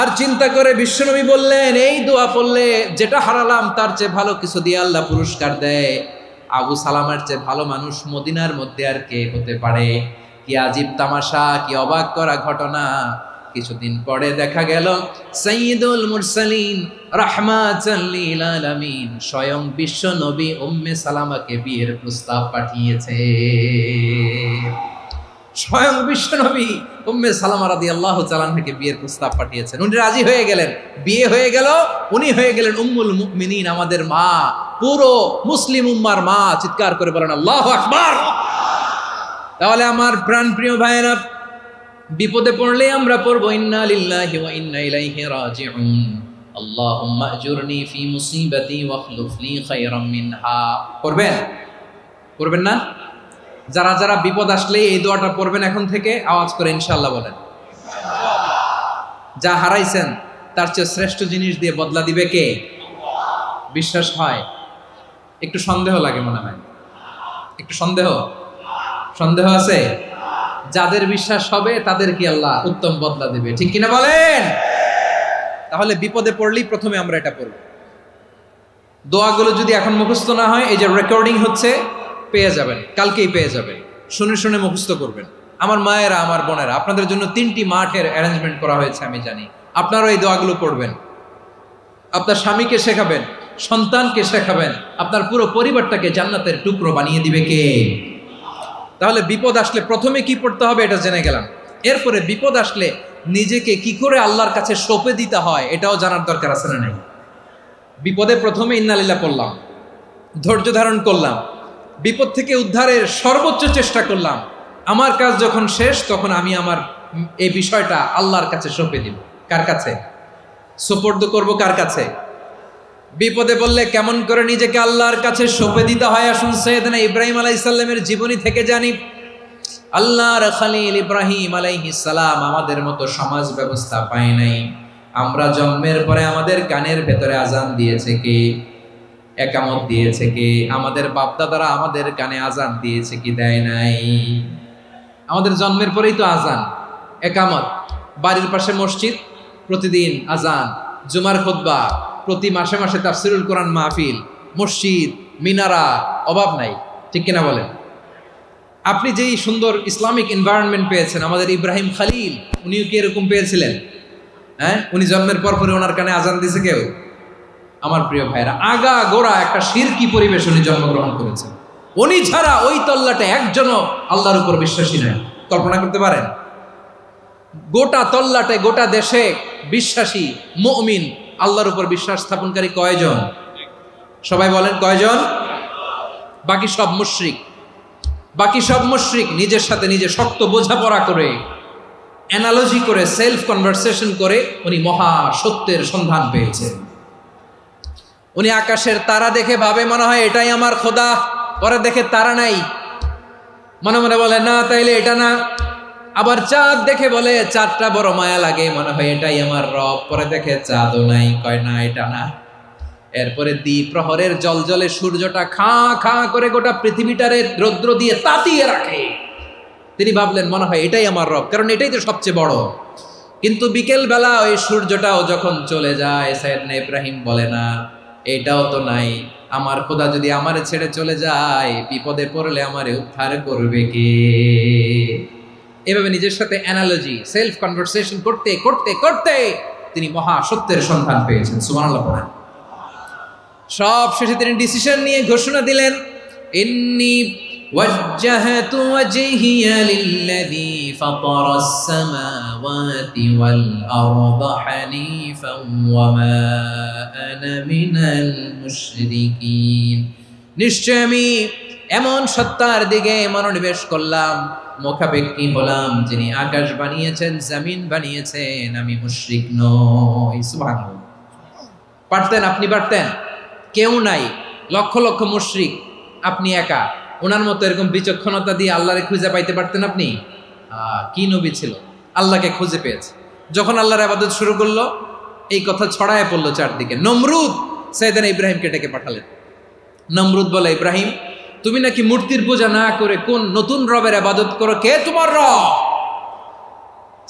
আর চিন্তা করে বিশ্বনবী বললেন এই দোয়া পড়লে যেটা হারালাম তার চেয়ে ভালো কিছু দিয়ে আল্লাহ পুরস্কার দেয়। আবু সালামার চেয়ে ভালো মানুষ মদিনার মধ্যে আর কে হতে পারে? কি আজীব তামাশা, কি অবাক করা ঘটনা। কিছুদিন পরে দেখা গেল সাইয়্যিদুল মুরসালিন রাহমাতাল লিল আলামিন স্বয়ং বিশ্ব নবী উম্মে সালামাকে বিয়ের প্রস্তাব পাঠিয়েছে। স্বয়ং বিশ্ব নবী উম্মে সালামা রাদিয়াল্লাহু তাআলা আনহাকে বিয়ের প্রস্তাব পাঠিয়েছেন। উনি রাজি হয়ে গেলেন, বিয়ে হয়ে গেল, উনি হয়ে গেলেন উম্মুল মুমিনিন, আমাদের মা, পুরো মুসলিম উম্মার মা। চিৎকার করে বলেন আল্লাহু আকবার। তাহলে আমার প্রাণ প্রিয় ভাইয়েরা, বিপদে পড়লে আমরা পড়বো ইন্না লিল্লাহি ওয়া ইন্না ইলাইহি রাজিউন, আল্লাহুম্মা আজুরনি ফি মুসিবাতি ওয়াখলুফ লি খায়রাম মিনহা। পড়বেন? পড়বেন না? যারা যারা বিপদ আসলে এই দোয়াটা পড়বেন এখন থেকে আওয়াজ করে ইনশাআল্লাহ বলেন। যা হারাইছেন তার চেয়ে শ্রেষ্ঠ জিনিস দিয়ে বদলা দিবে কে? বিশ্বাস হয়? একটু সন্দেহ লাগে মনে হয়, একটু সন্দেহ আছে? যাদের বিশ্বাস হবে তাদের কি আল্লাহ উত্তম বদলা দিবে, ঠিক কিনা বলেন? তাহলে বিপদে পড়লেই প্রথমে আমরা এটা পড়ব। দোয়াগুলো যদি এখন মুখস্থ না হয়, এই যে রেকর্ডিং হচ্ছে, পেয়ে যাবেন, কালকেই পেয়ে যাবেন। শুনে শুনে মুখস্থ করবেন। আমার মায়েরা, আমার বোনেরা, আপনাদের জন্য 3টি মাঠের অ্যারেঞ্জমেন্ট করা হয়েছে, আমি জানি। আপনারাও এই দোয়াগুলো পড়বেন, আপনার স্বামীকে শেখাবেন, সন্তানকে শেখাবেন, আপনার পুরো পরিবারটাকে জান্নাতের টুকরো বানিয়ে দিবে কে? তাহলে বিপদ আসলে প্রথমে কি পড়তে হবে এটা জেনে গেলাম। এরপরে বিপদ আসলে নিজেকে কি করে আল্লাহর কাছে সঁপে দিতে হয় এটাও জানার দরকার আছে না নাই? বিপদে প্রথমে ইন্নালিল্লাহ পড়লাম, ধৈর্য ধারণ করলাম, বিপদ থেকে উদ্ধারের সর্বোচ্চ চেষ্টা করলাম। আমার কাজ যখন শেষ তখন আমি আমার এই বিষয়টা আল্লাহর কাছে সঁপে দিব। কার কাছে সুপর্দ করব? কার কাছে? বিপদে বললে কেমন করে নিজেকে আল্লাহর কাছে সঁপে দিতে হয় আসুন সাইয়েদনা ইব্রাহিম আলাইহিস সালামের জীবনী থেকে জানি। আল্লাহর খলিল ইব্রাহিম আলাইহিস সালাম আমাদের মতো সমাজ ব্যবস্থা পায় নাই। আমরা জন্মের পরে আমাদের কানের ভেতরে আজান দিয়েছে কে? একামত দিয়েছে কে? আমাদের বাপদাদারা আমাদের কানে আজান দিয়েছে কি? দেয় নাই। আমাদের জন্মের পরেই তো আজান, একামত, বাড়ির পাশে মসজিদ, প্রতিদিন আজান, জুমার খুতবা, প্রতি মাসে মাসে তাফসিরুল কোরআন মাহফিল, মসজিদ, মিনারা, অভাব নাই, ঠিক কিনা বলেন? আপনি যেই সুন্দর ইসলামিক এনভায়রনমেন্ট পেয়েছেন, আমাদের ইব্রাহিম খলিল উনিও কি এরকম পেয়েছিলেন? হ্যাঁ, উনি জন্মের পর পরে ওনার কানে আজান দিয়েছে কেউ? আমার প্রিয় ভাইরা, আগা গোড়া একটা শিরকি পরিবেশ উনি জন্মগ্রহণ করেছেন। উনি ছাড়া ওই তল্লাটে একজনও আল্লাহর উপর বিশ্বাসী নয়। কল্পনা করতে পারেন? গোটা তল্লাটে, গোটা দেশে বিশ্বাসী মুমিন, আল্লাহর উপর বিশ্বাস স্থাপনকারী কয়জন? সবাই বলেন কয়জন? বাকি সব মুশরিক। বাকি সব মুশরিক নিজের সাথে নিজে শক্ত বোঝাপড়া করে, অ্যানালজি করে, সেলফ কনভারসেশন করে উনি মহা সত্যের সন্ধান পেয়েছেন। উনি আকাশের তারা দেখে ভাবে মনে হয় এটাই আমার খোদা, পরে দেখে তারা নাই, মনে মনে বলে না তাইলে এটা না। আবার চাঁদ দেখে বলে চাঁদটা বড় মায়া লাগে, মনে হয় এটাই আমার রব, পরে দেখে চাঁদও নাই, কয় না এটা না। এরপরে দ্বিপ্রহরের জলজলে সূর্যটা খা খা করে গোটা পৃথিবীটারে রৌদ্র দিয়ে তাতিয়ে রাখে। তিনি ভাবলেন মনে হয় এটাই আমার রব, কারণ এটাই তো সবচেয়ে বড়। কিন্তু বিকেল বেলা ওই সূর্যটাও যখন চলে যায়, সাইয়েদনা ইব্রাহিম বলে না এটাও তো নাই, আমার খোদা যদি আমারে ছেড়ে চলে যায়, বিপদে পড়লে আমারে উদ্ধার করবে কে? এভাবে নিজের সাথে অ্যানালজি, সেলফ কনভারসেশন করতে করতে করতে তিনি মহা সত্যের সন্ধান পেয়েছেন। সুবহানাল্লাহ পড়েন। সব শেষে তিনি ডিসিশন নিয়ে ঘোষণা দিলেন, ইন্নী ওয়াজ্জাহাতু ওয়াজহিয়া লিল্লাযী ফাতারাস সামাওয়াতি ওয়াল আরদা হানিফান ওয়া মা আনা মিনাল মুশরিকিন। নিশ্চয় আমি এমন সত্তার দিকে মনোনিবেশ করলাম, মুখাপেক্ষী হলাম, যিনি আকাশ বানিয়েছেন, জমিন বানিয়েছেন, আমি মুশরিক নই। সুবহানাল্লাহ। পারতেন, আপনি পারতেন? কেউ নাই, লক্ষ লক্ষ মুশরিক, আপনি একা। ওনার মতো এরকম বিচক্ষণতা দিয়ে আল্লাহরে খুঁজে পাইতে পারতেন আপনি? কি নবী ছিল, আল্লাহকে খুঁজে পেয়েছে। যখন আল্লাহর ইবাদত শুরু করলো, এই কথা ছড়ায় পড়লো চারদিকে। নমরুদ সাইয়েদনা ইব্রাহিমকে ডেকে পাঠালেন। নমরুদ বলে, ইব্রাহিম তুমি নাকি মূর্তির পূজা না করে কোন নতুন রবের ইবাদত করো, কে তোমার রব?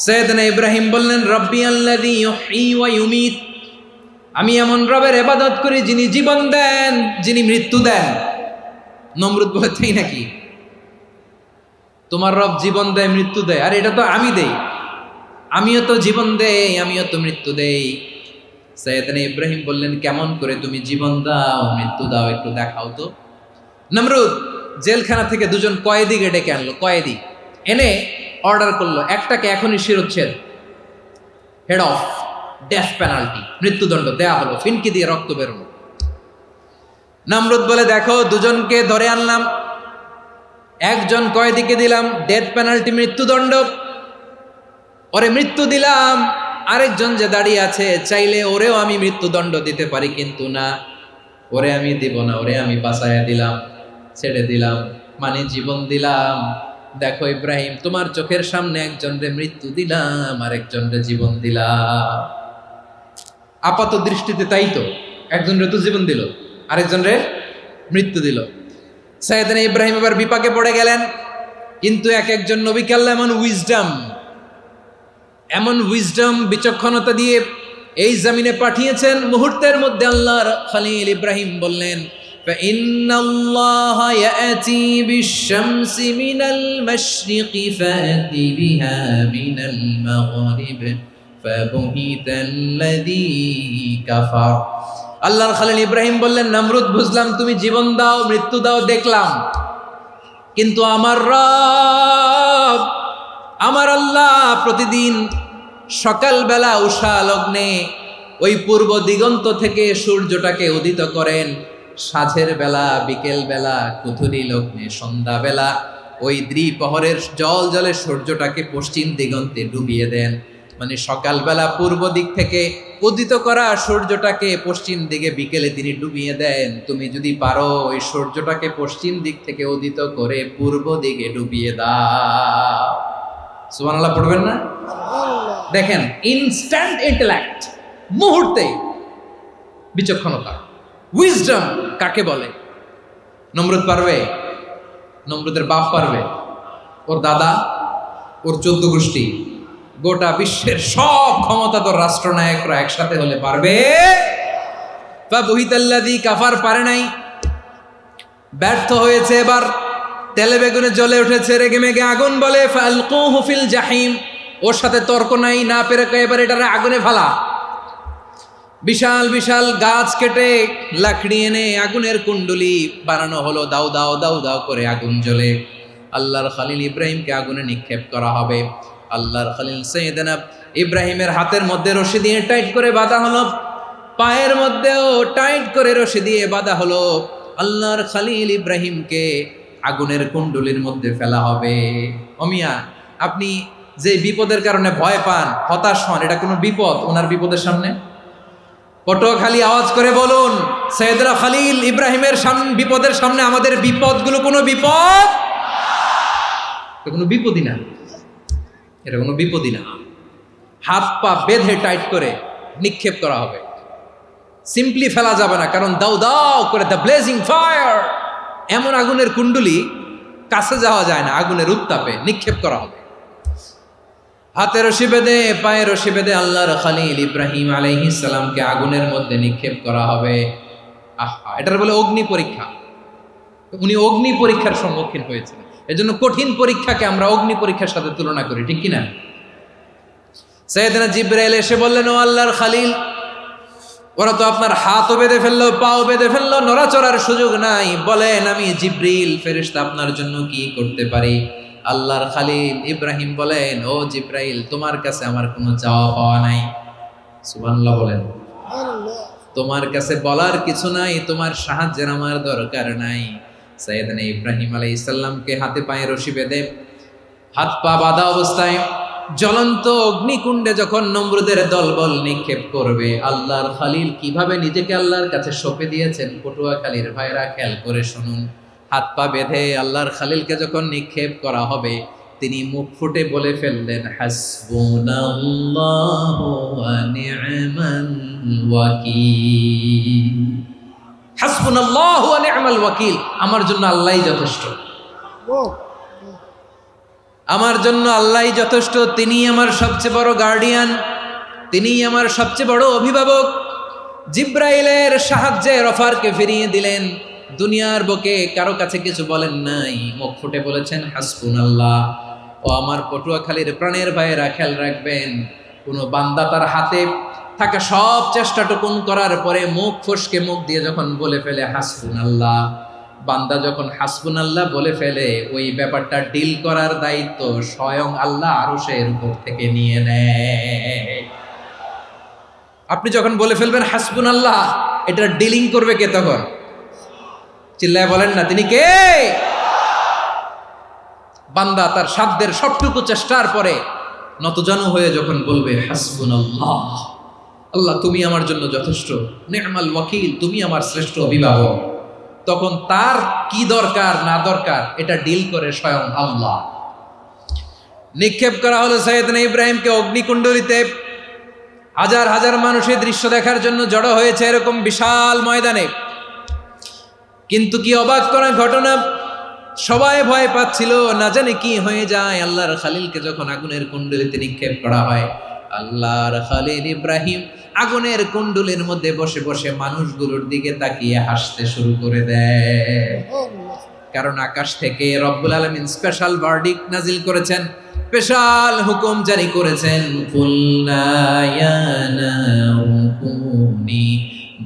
সাইয়েদনা ইব্রাহিম বললেন, রব্বি আল্লাযী ইউহয়ী ওয়া ইউমীত, আমি এমন রবের ইবাদত করি যিনি জীবন দেন, যিনি মৃত্যু দেন। নমরুদ বলে, তাই নাকি? তোমার রব জীবন দেয়, মৃত্যু দেয়, আর এটা তো আমি দেই, আমিও তো জীবন দেই, আমিও তো মৃত্যু দেই। সাইয়েদনা ইব্রাহিম বললেন, কেমন করে তুমি জীবন দাও, মৃত্যু দাও, একটু দেখাও তো। নমরুদ জেলখানা থেকে দুজন কয়েদিকে ডেকে আনলো, কয়েদি এনে অর্ডার করলো, একটাকে এখনই শিরোচ্ছেদ, হেড অফ ডেথ পেনাল্টি, মৃত্যুদণ্ড দেয়া হলো, ফিনকি দিয়ে রক্ত বেরোলো। নমরুদ বলে, দেখো দুজনকে ধরে আনলাম, একজন কয়েদিকে দিলাম ডেথ পেনাল্টি, মৃত্যুদণ্ড, ওরে মৃত্যু দিলাম। আরেকজন যে দাঁড়িয়ে আছে, চাইলে ওরেও আমি মৃত্যুদণ্ড দিতে পারি, কিন্তু না, ওরে আমি দিব না, ওরে আমি বাঁচাইয়া দিলাম, ছেড়ে দিলাম, মানে জীবন দিলাম। দেখো ইব্রাহিম, তোমার চোখের সামনে একজনরে মৃত্যু দিলাম, আরেকজনরে জীবন দিলাম। আপাত দৃষ্টিতে তাই তো, একজনরে তো জীবন দিল, আরেকজনরে মৃত্যু দিল। সাইয়েদনা ইব্রাহিম এবার বিপাকে পড়ে গেলেন। কিন্তু এক একজন নবীকে আল্লাহ এমন উইজডম বিচক্ষণতা দিয়ে এই জমিনে পাঠিয়েছেন, মুহূর্তের মধ্যে আল্লাহর খলিল ইব্রাহিম বললেন, ফাইন্নাল্লাহা ইয়াতি বিশ-শামসি মিনাল মাশরিকি ফাতি বিহা মিনাল মাগরিব ফাবুহিতাল্লাযী কাফার। আল্লাহর খলিল ইব্রাহিম বললেন, নমরুদ বুঝলাম তুমি জীবন দাও, মৃত্যু দাও, দেখলাম, কিন্তু আমার রব, আমার আল্লাহ প্রতিদিন সকালবেলা উষা লগ্নে ওই পূর্ব দিগন্ত থেকে সূর্যটাকে উদিত করেন, সাঁঝের বেলা, বিকেল বেলা, কুথুরি লগ্নে, সন্ধ্যাবেলা ওই দ্বিপ্রহরের জল জলে সূর্যটাকে পশ্চিম দিগন্তে ডুবিয়ে দেন। মানে সকালবেলা পূর্ব দিক থেকে উদিত করা সূর্যটাকে পশ্চিম দিকে বিকেলে তিনি ডুবিয়ে দেন। তুমি যদি পারো ওই সূর্যটাকে পশ্চিম দিক থেকে উদিত করে পূর্ব দিকে ডুবিয়ে দাও। সুবহানাল্লাহ পড়বেন না? দেখেন, ইনস্ট্যান্ট ইন্টেলেক্ট, মুহূর্তে বিচক্ষণতা, উইজডম কাকে বলে? নমরুদ পারবে? নমরুদের বাপ পারবে? ওর দাদা, ওর 14 গোষ্ঠী, গোটা বিশ্বের সব ক্ষমতাধর রাষ্ট্রনায়করা একসাথে হলে পারবে? ফাবুহিতাল্লাযী কাফার পারে নাই, ব্যর্থ হয়েছে। এবার তেলে বেগুনে জ্বলে উঠেছে, রেগে মেগে আগুন বলে, ফালকুহু ফিল জাহিম। ওর সাথে তর্ক নাই, না পেরে এবার এটারে আগুনে ফেলা। বিশাল বিশাল গাছ কেটে লাকড়ি এনে আগুনের কুণ্ডলি বানানো হলো, দাও দাও দাও দাও করে আগুন জ্বলে। আল্লাহর খলিল ইব্রাহিমকে আগুনে নিক্ষেপ করা হবে। আল্লাহর খলিল সাইয়েদনা ইব্রাহিমের হাতের মধ্যে রশি দিয়ে টাইট করে বাঁধা হলো, পায়ের মধ্যেও টাইট করে রশি দিয়ে বাঁধা হলো। আল্লাহর খলিল ইব্রাহিমকে আগুনের কুণ্ডলির মধ্যে ফেলা হবে। অমিয়া, আপনি যে বিপদের কারণে ভয় পান, হতাশ হন, এটা কোনো বিপদ ওনার বিপদের সামনে? পটুয়াখালী আওয়াজ করে বলুন, সাইয়েদনা খলিল ইব্রাহিমের বিপদের সামনে আমাদের বিপদগুলো কোনো বিপদ? এটা কোনো বিপদই না, এটা কোনো বিপদই না। হাত পা বেঁধে টাইট করে নিক্ষেপ করা হবে। সিম্পলি ফেলা যাবে না, কারণ দাও দাও করে দ্য ব্লেজিং ফায়ার, এমন আগুনের কুণ্ডুলি কাছে যাওয়া যায় না, আগুনের উত্তাপে নিক্ষেপ করা হবে। হাতে রশি বেঁধে পায়ে রশি বেঁধে আল্লাহর খলিল ইব্রাহিম আলাইহিস সালামকে আগুনের মধ্যে নিক্ষেপ করা হবে। আহা, এটার বলে অগ্নি পরীক্ষা। উনি অগ্নি পরীক্ষার সম্মুখীন হয়েছেন। এজন্য কঠিন পরীক্ষাকে আমরা অগ্নি পরীক্ষার সাথে তুলনা করি, ঠিক কিনা? সাইয়েদনা জিবরাইল এসে বললেন, ও আল্লাহর খলিল, ওরা তো আপনার হাতও বেঁধে ফেললো, পাও বেঁধে ফেললো, নড়াচড়ার সুযোগ নাই, বলেন আমি জিবরিল ফেরেশতা আপনার জন্য কি করতে পারি? আল্লাহর খলিল ইব্রাহিম বলেন, ও জিবরাইল, তোমার কাছে আমার কোনো চাওয়া পাওয়া নাই। সুবহানাল্লাহ বলেন। তোমার কাছে বলার কিছু নাই, তোমার সাহায্যের আমার দরকার নাই। সাইয়েদনা ইব্রাহিম আলাইহিস সালামকে হাতে পায়ে রশি বেঁধে হাত পা বাঁধা অবস্থায় জ্বলন্ত অগ্নিকুণ্ডে যখন নমরুদের দলবল নিক্ষেপ করবে, আল্লাহর খলিল কিভাবে নিজেকে আল্লাহর কাছে সঁপে দিয়েছেন, পটুয়াখালীর ভাইরা খেয়াল করে শুনুন। হাত পা বেঁধে আল্লাহর খলিলকে যখন নিক্ষেপ করা হবে, তিনি মুখ ফুটে বলে ফেললেন, হাসবুনাল্লাহু ওয়া নি'মাল ওয়াকিল। হাসবুনাল্লাহু ওয়া নি'মাল ওয়াকিল, আমার জন্য আল্লাহই যথেষ্ট, আমার জন্য আল্লাহই যথেষ্ট। তিনি আমার সবচেয়ে বড় গার্ডিয়ান, তিনি আমার সবচেয়ে বড় অভিভাবক। জিব্রাইলের সাহায্যের অফারকে ফিরিয়ে দিলেন, দুনিয়ার বুকে কারো কাছে কিছু বলেন নাই, মুখ ফুটে বলেছেন হাসবুনাল্লাহ। ও আমার পটুয়াখালীর প্রাণের ভাইয়েরা, খেয়াল রাখবেন, কোনো বান্দা তার হাতে থাকা সব চেষ্টাটুকুন করার পরে মুখ ফসকে মুখ দিয়ে যখন বলে ফেলে হাসবুনাল্লাহ, বান্দা যখন হাসবুনাল্লাহ বলে ফেলে, ওই ব্যাপারটা ডিল করার দায়িত্ব স্বয়ং আল্লাহ আরশের উপর থেকে নিয়ে নেয়। আপনি যখন বলে ফেলবেন হাসবুনাল্লাহ, এটা ডিলিং করবে কে তখন? চিল্লায় বলেন না, তিনি কে? বান্দা তার সাধ্যের সবটুকু চেষ্টার পরে নতজানু হয়ে যখন বলবে হাসবুনাল্লাহ, আল্লাহ তুমি আমার জন্য যথেষ্ট, নি'মাল ওয়াকিল, তুমি আমার শ্রেষ্ঠ অভিভাবক, তখন তার কি দরকার না দরকার এটা ডিল করে স্বয়ং আল্লাহ। নিক্ষেপ করা হলো সাইয়েদনা ইব্রাহিমকে অগ্নিকুণ্ডলিতে। হাজার হাজার মানুষের দৃশ্য দেখার জন্য জড়ো হয়েছে এরকম বিশাল ময়দানে। কিন্তু কি অবাক করা ঘটনা, সবাই ভয় পাচ্ছিল, না জানে কি হয়ে যায়। আল্লাহর খলিলকে যখন আগুনের কুণ্ডলিতে নিক্ষেপ করা হয়, আল্লাহর খলিল ইব্রাহিম আগুনের কুণ্ডলের মধ্যে বসে বসে মানুষগুলোর দিকে তাকিয়ে হাসতে শুরু করে দেয়। কারণ আকাশ থেকে রব্বুল আলামিন স্পেশাল ভার্ডিক্ট নাজিল করেছেন, স্পেশাল হুকুম জারি করেছেন, কুলনা ইয়া নারু কুনি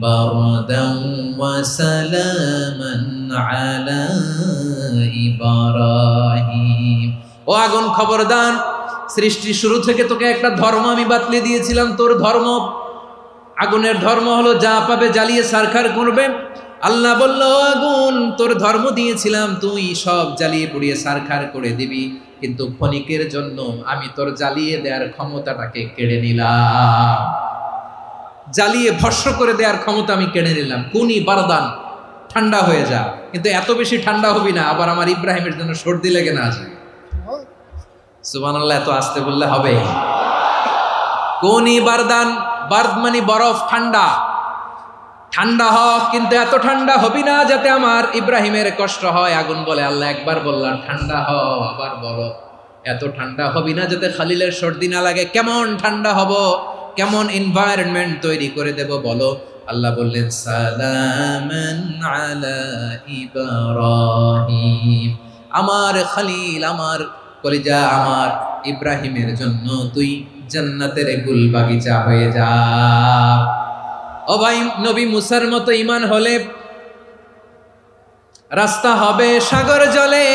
বারদান ওয়া সালামান আলা ইব্রাহিম। ও আগুন, খবরদার, সৃষ্টি শুরু থেকে তোকে একটা ধর্ম আমি বাতলে দিয়েছিলাম, তোর ধর্ম, আগুনের ধর্ম হলো যা পাবে জ্বালিয়ে সারখার করবে। আল্লাহ বলল, আগুন, তোর ধর্ম দিয়েছিলাম, তুই সব জ্বালিয়ে পুড়িয়ে সারখার করে দিবি, কিন্তু ক্ষণিকের জন্য আমি তোর জ্বালিয়ে দেওয়ার ক্ষমতাটাকে কেড়ে নিলাম, জ্বালিয়ে ভস্ম করে দেওয়ার ক্ষমতা আমি কেড়ে নিলাম। কুনি বারদান, ঠান্ডা হয়ে যা, কিন্তু এত বেশি ঠান্ডা হবি না আবার আমার ইব্রাহিমের জন্য সর্দি লেগে না যায়। সুবহানাল্লাহ, এত আসতে বললে হবে? কুনি বারদান, বার্দ মানে বরফ, ঠান্ডা, ঠান্ডা হ, কিন্তু এত ঠান্ডা হবি না যাতে আমার ইব্রাহিমের কষ্ট হয়। আগুন বলে, আল্লাহ একবার বললাম ঠান্ডা হ, আবার বলো এত ঠান্ডা হবি না যাতে খলিলের সর্দি না লাগে। কেমন ঠান্ডা হব, কেমন এনভায়রনমেন্ট তৈরি করে দেব বলো? আল্লাহ বললেন, সালামান আলা ইব্রাহিম, আমার খলিল, আমার কলিজা, আমার ইব্রাহিমের জন্য তুই জান্নাতের গুল বাগিচা হয়ে যা। ও ভাই, নবী মুসার মতো ঈমান হলে রাস্তা হবে সাগর জলে,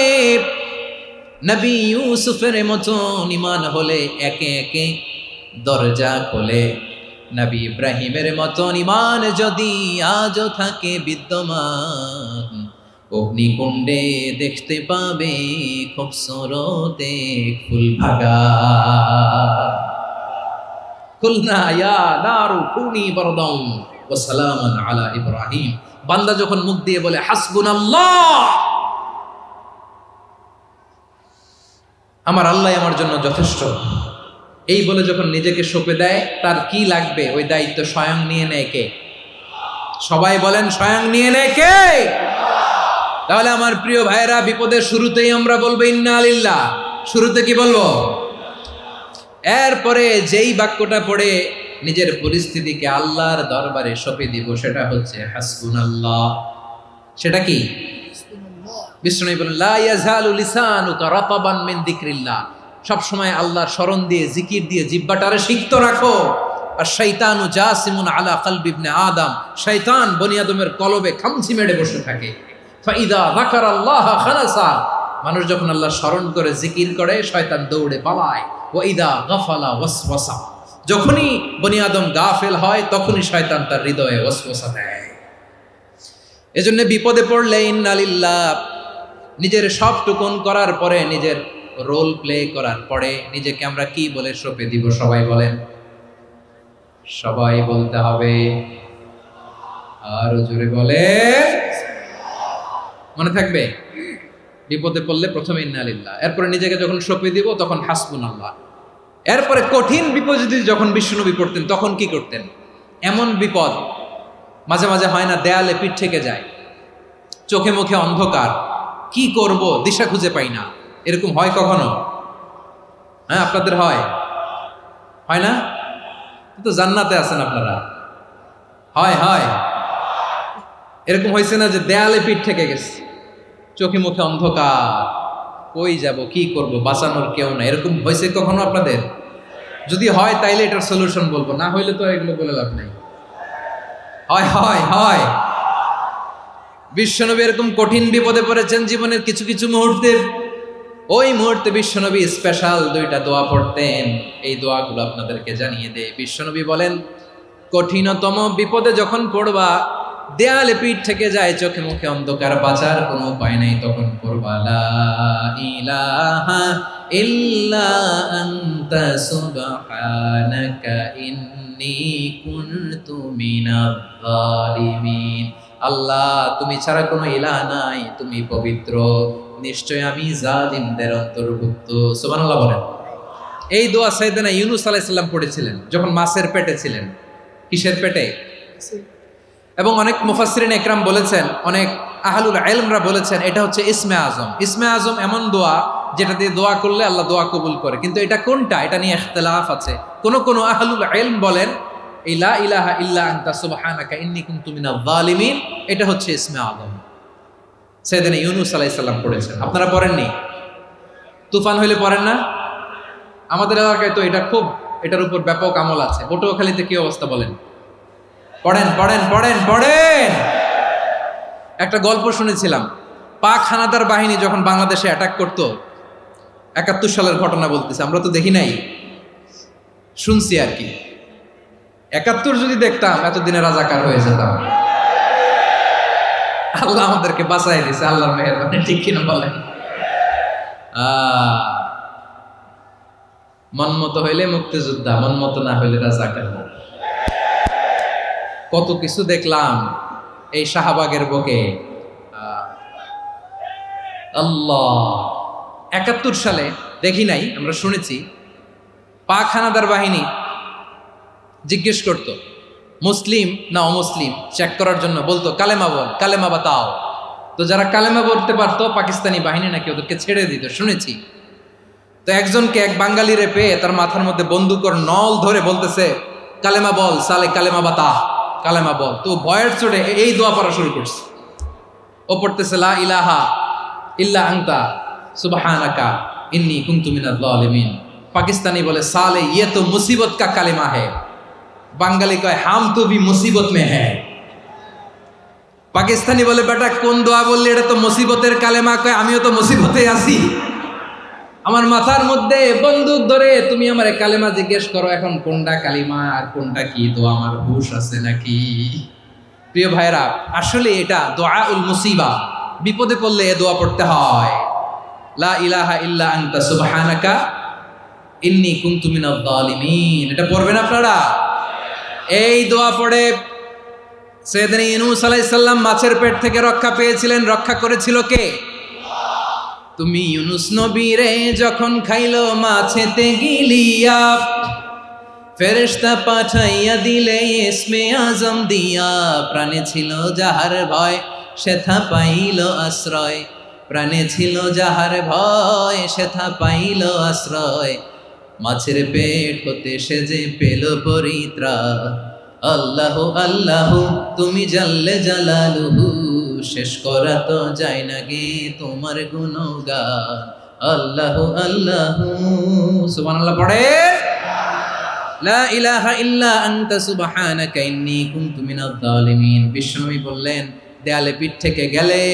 নবী ইউসুফের মতন ঈমান হলে একে একে দরজা খোলে। নবী ইব্রাহিমের মতন ঈমান যদি আজও থাকে বিদ্যমান, অগ্নিকুণ্ডে দেখতে পাবে খুবসুরত এক ফুল ভাগা। কুলনা ইয়া নারু কুনি বারদান ওয়া সালামান আলা ইব্রাহিম। বান্দা যখন মুখ দিয়ে বলে হাসবুনাল্লাহ, আমার আল্লাহ আমার জন্য যথেষ্ট, এই বলে যখন নিজেকে সঁপে দেয়, তার কি লাগবে ওই দায়িত্ব স্বয়ং নিয়ে নেয় কে? সবাই বলেন স্বয়ং নিয়ে নেয় কে? তাহলে আমার প্রিয় ভাইরা, বিপদের শুরুতেই আমরা বলবো ইন্না লিল্লাহ। শুরুতে কি বলবো? এরপরে যেই বাক্যটা পড়ে নিজের পরিস্থিতিকে আল্লাহর দরবারে সঁপে দিব, সেটা হচ্ছে হাসবুনাল্লাহ। সেটা কি? বিষ্ণু বলেন লা ইয়াজালু লিসানুকা রাতাবান মিন যিকরিল্লাহ। সব সময় আল্লাহর স্মরণ দিয়ে, জিকির দিয়ে জিহ্বাটারে সিক্ত রাখো। আর শয়তানু জাসিমুন আলা কলবি ইবনে আদম, শয়তান বনি আদমের কলবে খামচি মেরে বসে থাকে। ফাইদা যাকারাল্লাহ খানাসা, মানুষ যখন আল্লাহর স্মরণ করে জিকির করে শয়তান দৌড়ে পালায়। ওয়া ইদা গাফালা ওয়াসওয়াসা, যখনই বনি আদম গাফেল হয় তখনই শয়তান তার হৃদয়ে ওয়াসওয়াসা দেয়। এজন্য বিপদে পড়লে ইন্না লিল্লাহ, নিজের সব টুকুন করার পরে, নিজের রোল প্লে করার পরে নিজেকে আমরা কি বলে সঁপে দিব? সবাই বলেন, সবাই বলতে হবে। আরো জোরে বলে, মনে থাকবে? বিপদে পড়লে প্রথমে ইন্না লিল্লাহ, এরপরে নিজেকে যখন সঁপে দিব তখন হাসবুনাল্লাহ। এরপরে কঠিন বিপদ যদি যখন বিশ্বনবী পড়তেন তখন কি করতেন? এমন বিপদ মাঝে মাঝে হয় না, দেয়ালে পিঠ থেকে যায়, চোখে মুখে অন্ধকার, কি করব দিশা খুঁজে পাই না, এরকম হয় কখনো? হ্যাঁ, আপনাদের হয়? হয় না? তো জান্নাতে আছেন আপনারা। হয় হয় এরকম হয়েছে না যে দেয়ালে পিঠ থেকে গেছে, চোখে মুখে অন্ধকার, কই যাব, কি করব, বাঁচানোর কেউ না, এরকম হয়েছে কখনো আপনাদের? যদি হয় তাইলে এটার সলিউশন বলবো, না হইলে তো এগুলো বলে লাভ নাই। হয় হয় হয় বিশ্বনবী এরকম কঠিন বিপদে পড়েছেন জীবনের কিছু কিছু মুহূর্তে। ওই মুহূর্তে বিশ্বনবী স্পেশাল 2টা দোয়া পড়তেন। এই দোয়াগুলো আপনাদেরকে জানিয়ে দেয়। বিশ্বনবী বলেন, কঠিনতম বিপদে যখন পড়বা, দেয়ালে পিঠ থেকে যায়, চোখে মুখে অন্ধকার, বাঁচার কোনো উপায় নাই, তখন পড়বা লা ইলাহা ইল্লা আনতা সুবহানাকা ইন্নী কুনতু মিনাজ জালিমিন। আল্লাহ, তুমি ছাড়া কোনো ইলাহ নাই, তুমি পবিত্র, নিশ্চয় আমি জালিমদের অন্তর্ভুক্ত। সুবহানাল্লাহ বলেন। এই দোয়া সাইয়েদনা ইউনূস আলাইহিস সালাম পড়েছিলেন যখন মাছের পেটে ছিলেন। কিসের পেটে? এবং অনেক মুফাসসিরিন ইকরাম বলেছেন, অনেক আহলুল ইলমরা বলেছেন, এটা হচ্ছে ইসমে আজম। ইসমে আজম এমন দোয়া যেটা দিয়ে দোয়া করলে আল্লাহ দোয়া কবুল করে, কিন্তু এটা কোনটা, এটা নিয়ে ইখতিলাফ আছে। কোন আহলুল ইলম বলেন এই লা ইলাহা ইল্লা আনতা সুবহানাকা ইন্নী কুনতু মিনাজ জালিমিন, এটা হচ্ছে ইসমে আজম। সাইয়েদনা ইউনূস আলাইহিস সালাম পড়েছেন। আপনারা পড়েননি? তুফান হইলে পড়েন না? আমাদের এলাকায় তো এটা খুব, এটার উপর ব্যাপক আমল আছে। পটুয়াখালীতে কি অবস্থা বলেন? পড়েন পড়েন পড়েন পড়েন। একটা গল্প শুনেছিলাম, পাক হানাদার বাহিনী যখন বাংলাদেশে অ্যাটাক করত, 71 সালের ঘটনা বলতেছে, আমরা তো দেখি নাই, শুনছি আর কি। 71 যদি দেখতাম এতদিনে রাজাকার হয়ে যেতাম। আল্লাহ আমাদেরকে বাঁচাই দিয়েছে, আল্লাহর মেহেরবানি, ঠিক কিনা বলেন? মন মতো হইলে মুক্তিযোদ্ধা, মন মতো না হইলে রাজাকার। কত কিছু দেখলাম এই শাহবাগের বুকে। আল্লাহ, 71 সালে দেখি নাই, আমরা শুনেছি পাক হানাদার বাহিনী জিজ্ঞেস করত মুসলিম না অমুসলিম চেক করার জন্য, বলতো কালেমা বল, কালেমা বাতাও। তো যারা কালেমা বলতে পারতো পাকিস্তানি বাহিনী নাকি ওদেরকে ছেড়ে দিত, শুনেছি। তো একজনকে, এক বাঙালিরে পেয়ে তার মাথার মধ্যে বন্দুকর নল ধরে বলতেছে কালেমা বল সালে, কালেমা বাতা, কালেমা বল। তো ভয়ের চোটে এই দোয়া পড়া শুরু করছে। ও পড়তেছে লা ইলাহা ইল্লা আনতা সুবহানাকা ইন্নী কুনতু মিনাজ জালিমিন। পাকিস্তানি বলে সালে ইয়ে তো মুসিবত কা কালেমা है। বাঙালি কয় হাম তো ভি মুসিবত মে হ্যায়। পাকিস্তানি বলে বেটা কোন দোয়া বললি, এটা তো মুসিবতের কালেমা। কয় আমিও তো মুসিবতে আছি, আমার মাথার মধ্যে বন্দুক ধরে তুমি আমার কালেমা জিজ্ঞেস করো, এখন কোনটা কালিমা আর কোনটা কি, তো আমার হুশ আছে নাকি? প্রিয় ভাইরা, আসলে এটা দুআউল মুসিবা, বিপদে পড়লে এ দোয়া পড়তে হয়, লা ইলাহা ইল্লা আনতা সুবহানাকা ইন্নী কুনতু মিনাজ জালিমিন। এটা পড়বেন আপনারা। এই দোয়া পড়ে সাইয়েদনা ইউনূস আলাইহিস সালাম মাছের পেট থেকে রক্ষা পেয়েছিলেন। রক্ষা করেছিল কে? তুমি ইউনূস নবী রে যখন খাইলো মাছেতে গিলিয়া, ফেরেশতা পাঠাইয়া দিলে ইসমে আজম দিয়া, প্রাণে ছিল যাহার ভয় সেথা পাইল আশ্রয়, প্রাণে ছিল যাহার ভয় সেথা পাইল আশ্রয়, মাছের পেট হতে সে যে পেল পরিত্রাণ। আল্লাহ আল্লাহ তুমি জাল্লে জালালুহু, শেষ করা তো যায় না গে তোমার গুণগান। আল্লাহ আল্লাহ, সুবহানাল্লাহ পড়ে। লা ইলাহা ইল্লা আনতা সুবহানাকা ইন্নী কুনতু মিনাজ জালিমিন। বিশ্বনবী বললেন, দেয়ালে পিঠ থেকে গেলে,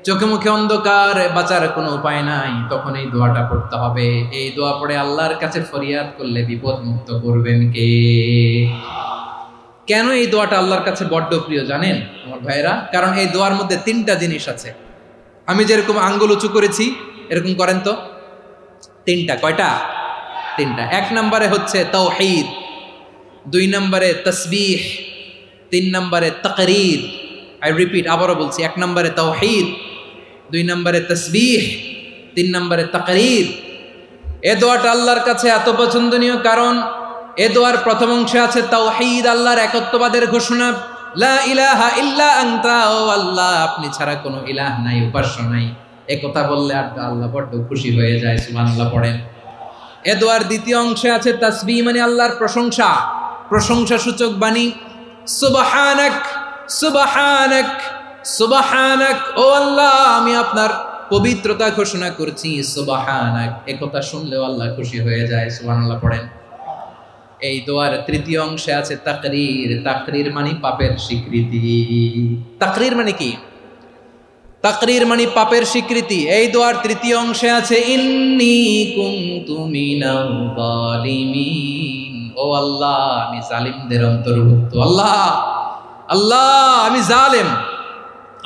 চোখে মুখে অন্ধকার, বাঁচার কোনো উপায় নাই, তখন এই দোয়াটা পড়তে হবে। এই দোয়া পড়ে আল্লাহর কাছে ফরিয়াদ করলে বিপদ মুক্ত করবেন কে? কেন এই দোয়াটা আল্লাহর কাছে বড্ড প্রিয় জানেন আমার ভাইয়েরা? কারণ এই দোয়ার মধ্যে তিনটা জিনিস আছে। আমি যেরকম আঙ্গুল উঁচু করেছি এরকম করেন তো। তিনটা। কয়টা? তিনটা। এক নম্বরে হচ্ছে তাওহীদ, দুই নম্বরে তাসবিহ, তিন নম্বরে তাকরীর। আই রিপিট, আবারও বলছি, এক নম্বরে তাওহীদ, দুই নম্বরে তাসবিহ, তিন নম্বরে তাকরীর। এ দোয়াটা আল্লাহর কাছে এত পছন্দনীয় কারণ এ দোয়ার প্রথম অংশে আছে তাওহীদ, আল্লাহর একত্ববাদের ঘোষণা। লা ইলাহা ইল্লা আনতা, ও আল্লাহ আপনি ছাড়া কোনো ইলাহ নাই, উপাস্য নাই। এ কথা বললে আর আল্লাহ বড্ড খুশি হয়ে যায়। সুবহানাল্লাহ পড়েন। এ দোয়ার দ্বিতীয় অংশে আছে তাসবিহ, মানে আল্লাহর প্রশংসা, প্রশংসা সূচক বাণী। সুবহানাক সুবহানাক সুবহানাক, ও আল্লাহ আমি আপনার পবিত্রতা ঘোষণা করছি। সুবহানাক, এ কথা শুনলেও আল্লাহ খুশি হয়ে যায়। সুবহানাল্লাহ পড়েন। এই দোয়ার তৃতীয় অংশে আছে তাকরীর। তাকরীর মানে পাপের স্বীকৃতি। তাকরীর মানে কি? তাকরীর মানে পাপের স্বীকৃতি। এই দোয়ার তৃতীয় অংশে আছে ইন্নী কুনতু মিনাল জালিমিন, ও আল্লাহ আমি জালিমদের অন্তর্ভুক্ত। আল্লাহ আল্লাহ আমি জালেম,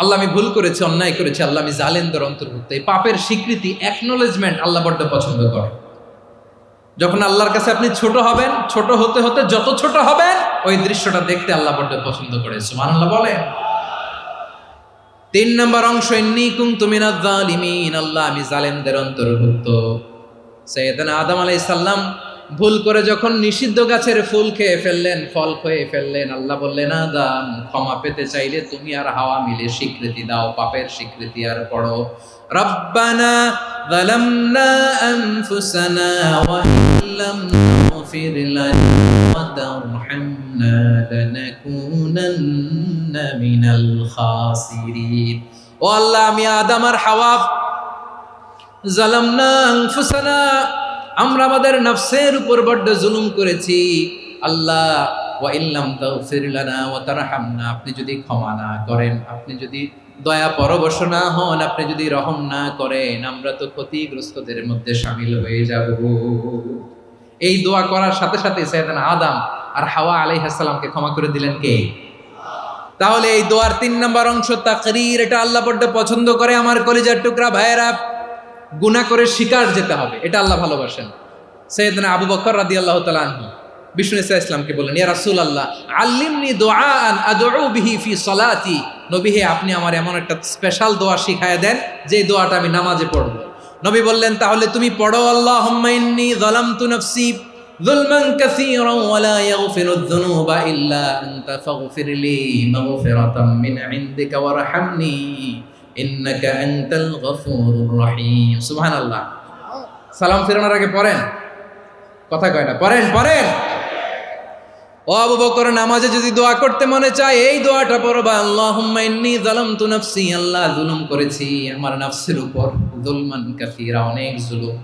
আল্লাহ আমি ভুল করেছি, অন্যায় করেছি, আল্লাহ আমি জালেমদের অন্তর্ভুক্ত। এই পাপের স্বীকৃতি, অ্যাকনোলেজমেন্ট আল্লাহ বড্ড পছন্দ করে। যখন আল্লাহর কাছে আপনি ছোট হবেন, ছোট হতে হতে যত ছোট হবেন, ওই দৃশ্যটা দেখতে আল্লাহ বড্ড পছন্দ করে। সুবহানাল্লাহ বলেন। তিন নম্বর অংশ ইন্নী কুনতু মিনাজ জালিমিন, আল্লাহ আমি জালেমদের অন্তর্ভুক্ত। সাইয়েদনা আদম আলাইহিস সালাম ভুল করে যখন নিষিদ্ধ গাছের ফুল খেয়ে ফেললেন, ফল খেয়ে ফেললেন, আল্লাহ বললেন আদম ক্ষমা পেতে চাইলে তুমি আর হাওয়া মিলে স্বীকৃতি দাও, পাপের স্বীকৃতি আর পড়ো। রব্বানা যালামনা আনফুসানা ওয়া ইল্লাম তাগফির লানা ওয়া তারহামনা লানাকুনান্না মিনাল খাসিরিন। ও আল্লাহ আমি আদম আর হাওয়া, যালামনা আনফুসানা, আমরা আমাদের নফসের উপর বড্ড জুলুম করেছি। আল্লাহ ওয়া ইল্লাম তাগফির লানা ওয়া তারহামনা, আপনি যদি ক্ষমা না করেন, আপনি যদি দয়া পরবশ না হন, আপনি যদি রহম না করেন, আমরা তো ক্ষতিগ্রস্তদের মধ্যে শামিল হয়ে যাব। এই দোয়া করার সাথে সাথে সাইয়েদনা আদম আর হাওয়া আলাইহিস সালামকে ক্ষমা করে দিলেন কে? তাহলে এই দোয়ার তিন নম্বর অংশ তাকরীর, এটা আল্লাহ বড্ড পছন্দ করে। আমার কলিজার টুকরা ভাইয়েরা, গুনাহ করে শিকার যেতে হবে, এটা আল্লাহ ভালোবাসেন। সাইয়েদনা আবু বকর রাদিয়াল্লাহু তাআলা আনহু বিষ্ণু ইসা ইসলামকে বললেন, ইয়া রাসূলুল্লাহ আল্লিমনি দুআআন আদউ বিহি ফি সলাতি, নবী হে আপনি আমার এমন একটা স্পেশাল দোয়া শিখায়া দেন যে দোয়াটা আমি নামাজে পড়ব। নবী বললেন, তাহলে তুমি পড়ো আল্লাহুম্মা ইন্নী যালামতু নাফসি যুলমান কাসীরান ওয়া লা ইয়াগফিরুয যুনুবা ইল্লা আনতা ফাগফিরলি মাগফিরাতাম মিন ইনদিকা ওয়ারহামনি ইন্নাকা আনতাল গফুরুর রহিম। সুবহানাল্লাহ। সালাম ফেরানোর আগে পড়েন, কথা কয় না, পড়েন পড়েন। ও আবু বকর, নামাজে যদি দোয়া করতে মনে চায় এই দোয়াটা পড়বা, আল্লাহুম্মা ইন্নী যালামতু নাফসি, আল্লাহ জুলুম করেছি আমার নফসের উপর, যুলমান কাসীরা, অনেক জুলুম,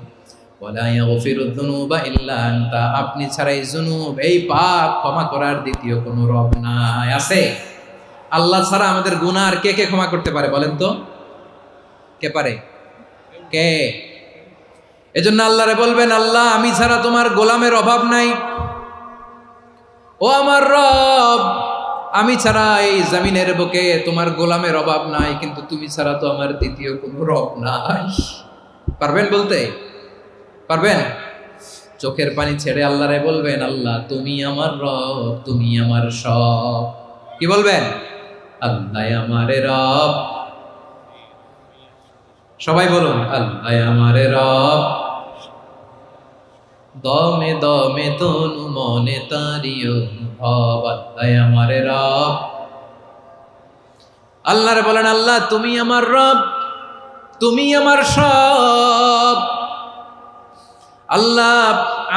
ওয়া লা ইয়াগফিরুয যুনুবা ইল্লা আনতা, আপনি ছাড়া এই জুনুব, এই পাপ ক্ষমা করার দ্বিতীয় কোনো রব নাই। আছে? আল্লাহ ছাড়া আমাদের গুনাহ আর কে কে ক্ষমা করতে পারে বলেন তো? কে পারে? কে? এজন্য আল্লাহরে বলবেন, আল্লাহ আমি ছাড়া তোমার গোলামের অভাব নাই, ও আমার রব আমি ছাড়া এই জমিনের বুকে তোমার গোলামের অভাব নাই, কিন্তু তুমি ছাড়া তো আমার দ্বিতীয় কোনো রব নাই। পারবেন বলতে? পারবেন? চোখের পানি ছেড়ে আল্লাহরে বলবেন, আল্লাহ তুমি আমার রব, তুমি আমার সব। কি বলবেন? আল্লাহ আমারে রব। সবাই বলুন, আল্লাহ আমারে রব, দমে দমে তনু মনে তারি অনুভব, আল্লাহ আমার রব। আল্লাহরে বলেন, আল্লাহ তুমি আমার রব, তুমি আমার সব। আল্লাহ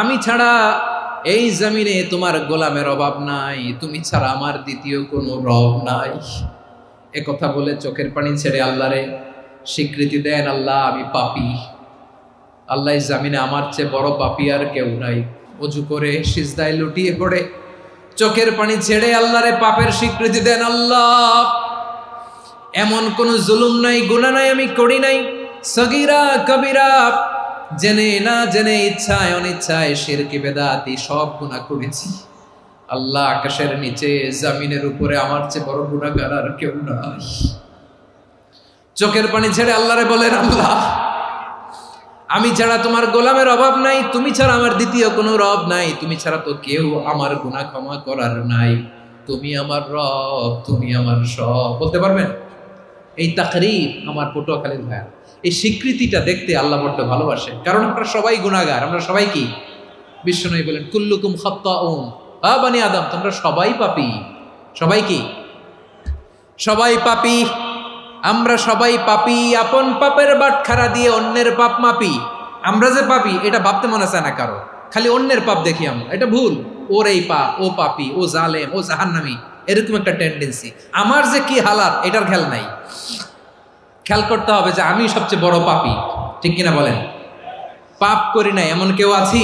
আমি ছাড়া এই জমিনে তোমার গোলামের অভাব নাই, তুমি ছাড়া আমার দ্বিতীয় কোনো রব নাই। এ কথা বলে চোখের পানি ছেড়ে আল্লাহরে স্বীকৃতি দেন, আল্লাহ আমি পাপী, আল্লাহ এই জামিনে আমার চেয়ে বড় পাপী আর কেউ নাই। অজু করে সিজদায় লুটিয়ে পড়ে চোখের পানি ছেড়ে আল্লাহরে পাপের স্বীকৃতি দেন, আল্লাহ এমন কোন জুলুম নাই, গুনাহ নাই আমি করি নাই, সগীরা কবিরা, জেনে না জেনে, ইচ্ছায় অনিচ্ছায়, শিরকি বেদাতি সব গুনাহ করেছি। আল্লাহ আকাশের নিচে জমিনের উপরে আমার চেয়ে বড় গুনাহগার আর কেউ নাই। চোখের পানি ছেড়ে আল্লাহরে বলেন, আল্লাহ আমি ছাড়া তোমার গোলামের অভাব নাই, তুমি ছাড়া আমার দ্বিতীয় কোনো রব নাই, তুমি ছাড়া তো কেউ আমার গুনাহ ক্ষমা করার নাই, তুমি আমার রব, তুমি আমার সব। বলতে পারবেন? এই তাকরীর আমার পটুয়াখালীর ভাইয়া, এই স্বীকৃতিটা দেখতে আল্লাহ বড্ড ভালোবাসে, কারণ আমরা সবাই গুনাহগার। আমরা সবাই কি? বিশ্বনবী বলেন, কুল্লুকুম খাত্তাউন, বানি আদম তোমরা সবাই পাপী। সবাই কি? সবাই পাপী। আমরা সবাই পাপী, আপন পাপের বাটখারা দিয়ে অন্যের পাপ মাপি। আমরা যে পাপী এটা ভাবতে মনে চায় না কারো, খালি অন্যের পাপ দেখি আমরা, এটা ভুল। ওর এই পাপ, ও পাপী, ও জালেম, ও জাহান্নামী, এরকম একটা টেন্ডেন্সি। আমার যে কি হালাত এটার খেয়াল নাই। খেয়াল করতে হবে যে আমি সবচেয়ে বড় পাপী, ঠিক কিনা বলেন? পাপ করি নাই এমন কেউ আছি?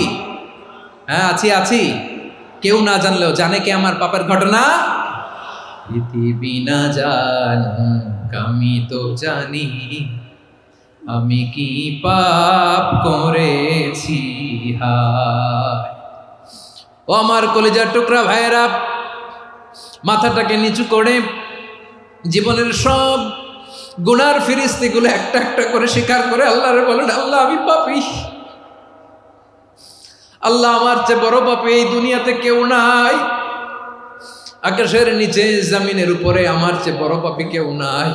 হ্যাঁ আছি। কেউ না জানলেও জানে কে আমার পাপের ঘটনা? পৃথিবী না জানুক আমি তো জানি, আমি কি পাপ করেছি হায়। ও আমার কলিজার টুকরা ভাইয়েরা, মাথাটাকে নিচু করে জীবনের সব গুনার ফিরিস্তিগুলো একটা একটা করে স্বীকার করে আল্লাহরে বলেন, আল্লাহ আমি পাপী, আল্লাহ আমার চেয়ে বড় পাপী এই দুনিয়াতে কেউ নাই, আকাশের নিচে জমিনের উপরে আমার চেয়ে বড় পাপী কেউ নাই।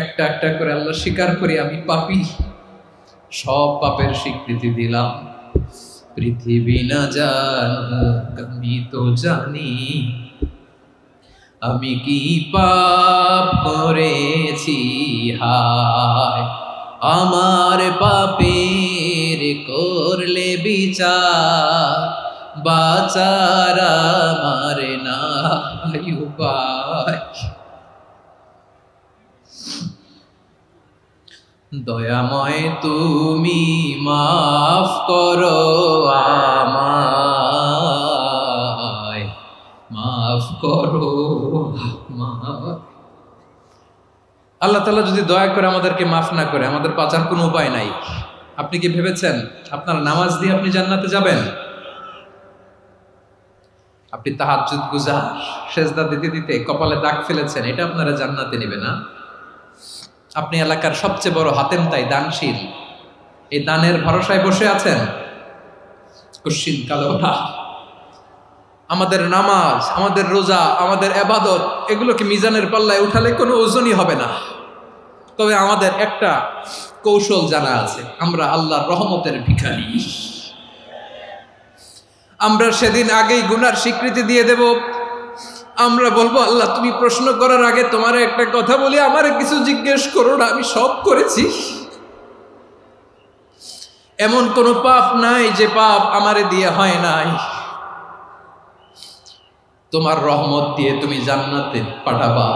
একটা একটা করে আল্লাহ স্বীকার করি আমি পাপী, সব পাপের স্বীকৃতি দিলাম। পৃথিবী না জানুক আমি তো জানি, আমি কি পাপ করেছি হায়। আমার পাপের করলে বিচার, বাচার আমার নাই উপায়। দয়াময় তুমি মাফ করো আমায়, মাফ করো আমায়। আল্লাহ তাআলা যদি দয়া করে আমাদেরকে মাফ না করে, আমাদের বাঁচার কোনো উপায় নাই। আপনি কি ভেবেছেন আপনার নামাজ দিয়ে আপনি জান্নাতে যাবেন? আপনি তাহাজ্জুদ গুজার, সেজদা দিতে দিতে কপালে দাগ ফেলেছেন, এটা আপনারা জান্নাতে নেবে না? আপনি এলাকার সবচেয়ে বড় হাতেম তাই দানশীল, এই দানের ভরসায় বসে আছেন, কুশ্চিন কালো না। আমাদের নামাজ, আমাদের রোজা, আমাদের ইবাদত, এগুলোকে মিজানের পাল্লায় উঠালে কোনো ওজনই হবে না। তবে আমাদের একটা কৌশল জানা আছে, আমরা আল্লাহর রহমতের ভিখারি। আমরা সেদিন আগেই গুনার স্বীকৃতি দিয়ে দেব। আমরা বলবো, আল্লাহ তুমি প্রশ্ন করার আগে তোমার একটা কথা বলি, আমারে কিছু জিজ্ঞেস করো না, আমি সব করেছি। এমন কোন পাপ নাই যে পাপ আমারে দিয়ে হয় নাই। তোমার রহমত দিয়ে তুমি জান্নাতে পাঠাবা,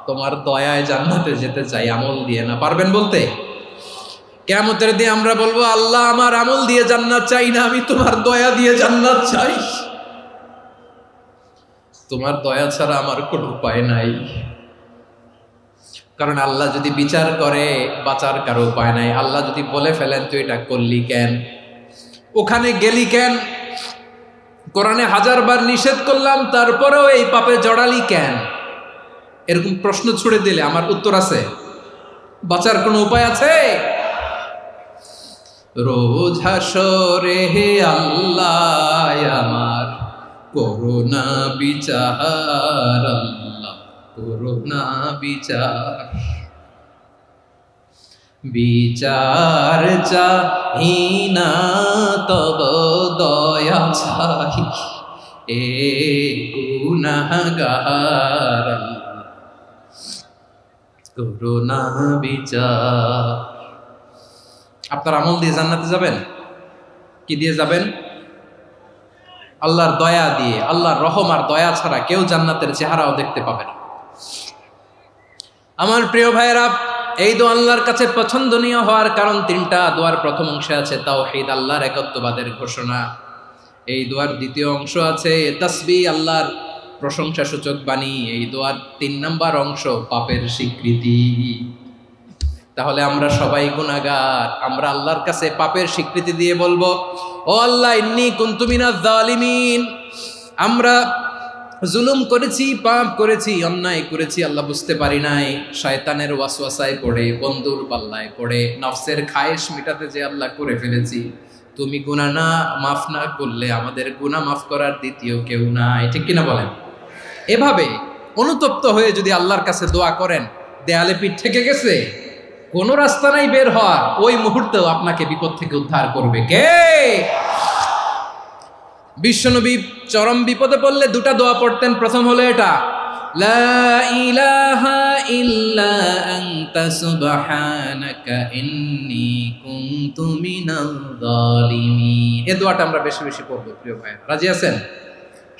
তোমার দয়ায় জান্নাতে যেতে চাই, আমল দিয়ে না। পারবেন বলতে? কিয়ামতের দিন আমরা বলবো, আল্লাহ আমার আমল দিয়ে জান্নাত চাই না, আমি তোমার দয়া দিয়ে জান্নাত চাই। তোমার দয়া ছাড়া আমার কোনো উপায় নাই। কারণ আল্লাহ যদি বিচার করে বাঁচার কারো উপায় নাই। আল্লাহ যদি বলে ফেলেন তুই এটা করলি কেন, ওখানে গেলি কেন, কোরআনে 1000 বার নিষেধ করলাম তারপরেও এই পাপে জড়ালি কেন, এরকম প্রশ্ন ছুড়ে দিলে আমার উত্তর আছে? বাঁচার কোনো উপায় আছে? রোজ হাসরে হে আল্লাহ আমার করুণা বিচার, আল্লাহ করুণা বিচার। বিচার চাহি না তব দয়া চাহি এ গুনাহগার করুণা বিচার। আপনার আমল দিয়ে জান্নাতে যাবেন? কি দিয়ে যাবেন? আল্লাহর দয়া দিয়ে। আল্লাহর রহম আর দয়া ছাড়া কেউ জান্নাতের চেহারাও দেখতে পাবে না। আমার প্রিয় ভাইয়েরা, এই দোয়া আল্লাহর কাছে পছন্দনীয় হওয়ার কারণ তিনটা। দোয়ার প্রথম অংশে আছে তাওহীদ, আল্লাহর একত্ববাদের ঘোষণা। এই দোয়ার দ্বিতীয় অংশ আছে তাসবিহ, আল্লাহর প্রশংসা সূচক বাণী। এই দোয়ার ৩ নম্বর অংশ পাপের স্বীকৃতি। তাহলে আমরা সবাই গুনাহগার। আমরা আল্লাহর কাছে পাপের স্বীকৃতি দিয়ে বলবো, ও আল্লাহ, ইন্নী কুনতু মিনাজ জালিমিন। আমরা জুলুম করেছি, পাপ করেছি, অন্যায় করেছি, আল্লাহ বুঝতে পারি নাই। শয়তানের ওয়াসওয়াসায় পড়ে, বন্ধুর পাল্লায় পড়ে, নফসের খায়েশ মিটাতে যে আল্লাহ করে ফেলেছি। তুমি গুনাহ না মাফ না করলে আমাদের গুনাহ মাফ করার দ্বিতীয় কেউ নাই। ঠিক কিনা বলেন? এভাবে অনুতপ্ত হয়ে যদি আল্লাহর কাছে দোয়া করেন, দেয়ালে পিঠ থেকে গেছে, কোনো রাস্তা নাই বের হওয়ার, ওই মুহূর্তেও আপনাকে বিপদ থেকে উদ্ধার করবে কে? বিশ্বনবী চরম বিপদে পড়লে দুটা দোয়া পড়তেন। প্রথম হলো এটা, লা ইলাহা ইল্লা আনতা সুবহানাকা ইন্নী কুনতু মিনাল জালিমিন। এই দোয়াটা আমরা বেশি বেশি পড়ব প্রিয় ভাইরা। রাজি আছেন?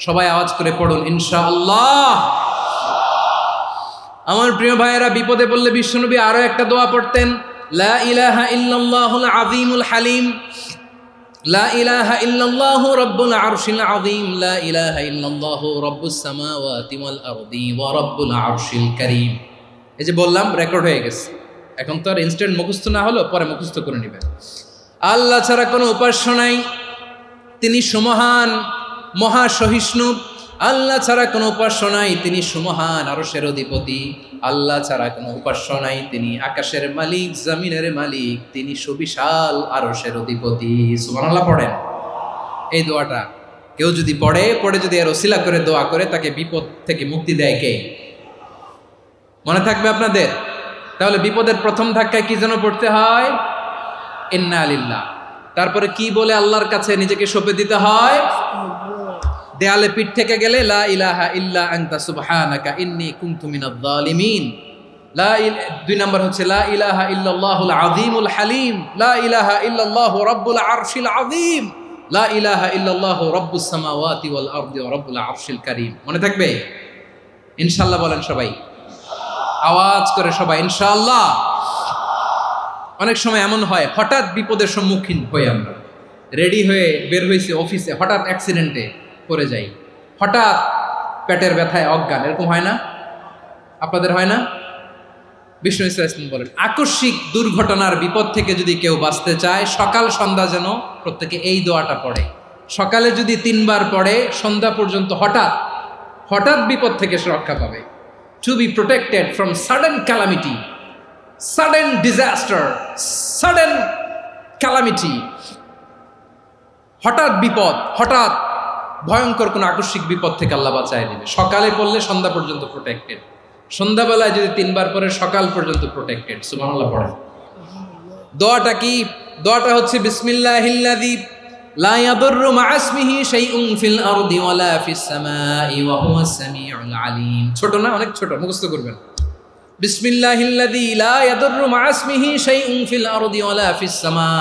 সবাই আওয়াজ করে পড়ুন ইনশাআল্লাহ। আমার প্রিয় ভাইয়েরা, বিপদে পড়লে বিশ্বনবী আরো একটা দোয়া পড়তেন, লা ইলাহা ইল্লাল্লাহুল আযীমুল হালিম, লা ইলাহা ইল্লাল্লাহু রাব্বুল আরশিল আযীম, লা ইলাহা ইল্লাল্লাহু রাব্বুস সামাওয়াতি ওয়াল আরদি ওয়া রাব্বুল আরশিল কারীম। এই যে বললাম, রেকর্ড হয়ে গেছে। এখন তো আর ইনস্ট্যান্ট মুখস্থ না হলো, পরে মুখস্থ করে নেবেন। আল্লাহ ছাড়া কোনো উপাস্য নাই, তিনি সুমহান, মহা সহিষ্ণু। আল্লাহ ছাড়া কোনো উপাস্য নাই, তিনি সুমহান, আরশের অধিপতি। আল্লাহ ছাড়া কোনো উপাস্য নাই, তিনি আকাশের মালিক, জমিনের মালিক, তিনি সুবিশাল আরশের অধিপতি। সুবহানাল্লাহ পড়েন। এই দোয়াটা কেউ যদি পড়ে যদি এর ওসিলা করে দোয়া করে, তাকে বিপদ থেকে মুক্তি দেয় কে? মনে থাকবে আপনাদের? তাহলে বিপদের প্রথম ধাক্কায় কি যেন পড়তে হয়? ইন্না লিল্লাহ। তারপরে কি বলে আল্লাহর কাছে নিজেকে সঁপে দিতে হয়? দেয়ালে পিঠ থেকে গেলে লা ইলাহা ইল্লা আনতা সুবহানাকা ইন্নী কুনতু মিনাজ জালিমিন। ২ নম্বর হচ্ছে লা ইলাহা ইল্লাল্লাহুল আযীমুল হালিম, লা ইলাহা ইল্লাল্লাহু রাব্বুল আরশিল আযীম, লা ইলাহা ইল্লাল্লাহু রাব্বুস সামাওয়াতি ওয়াল আরদি ওয়া রাব্বুল আরশিল কারীম। মনে থাকবে? ইনশাআল্লাহ বলেন সবাই, আওয়াজ করে সবাই ইনশাআল্লাহ। অনেক সময় এমন হয়, হঠাৎ বিপদের সম্মুখীন হই আমরা, রেডি হয়ে বের হয়েছে অফিসে, হঠাৎ অ্যাক্সিডেন্টে পড়ে যাই, হঠাৎ পেটের ব্যথায় অজ্ঞান। এরকম হয় না? আপনাদের হয় না? বিষ্ণু ইসলাম বলেন, আকস্মিক দুর্ঘটনার বিপদ থেকে যদি কেউ বাঁচতে চায়, সকাল সন্ধ্যা যেন প্রত্যেকে এই দোয়াটা পড়ে। সকালে যদি 3 বার পড়ে, সন্ধ্যা পর্যন্ত হঠাৎ বিপদ থেকে সে রক্ষা পাবে। To be protected from sudden calamity, sudden disaster, sudden calamity. হঠাৎ বিপদ, হঠাৎ ভয়ঙ্কর কোন আকস্মিক বিপদ থেকে আল্লাহ বাঁচায় দিবে। সকালে পড়লে সন্ধ্যা পর্যন্ত প্রোটেক্টেড, সন্ধ্যাবেলায় যদি 3 বার পরে সকাল পর্যন্ত প্রোটেক্টেড। সুবহানাল্লাহ পড়েন। দোয়াটা কি? দোয়াটা হচ্ছে বিসমিল্লাহিল্লাযী লা ইয়াদুররু মা ইসমিহি শাইউন ফিল আরদি ওয়ালা ফিস সামাই ওয়া হুয়াস সামিউল আলিম। ছোট না? অনেক ছোট, মুখস্থ করবেন। বিসমিল্লাহিল্লাযী লা ইয়াদুররু মা ইসমিহি শাইউন ফিল আরদি ওয়ালা ফিস সামা।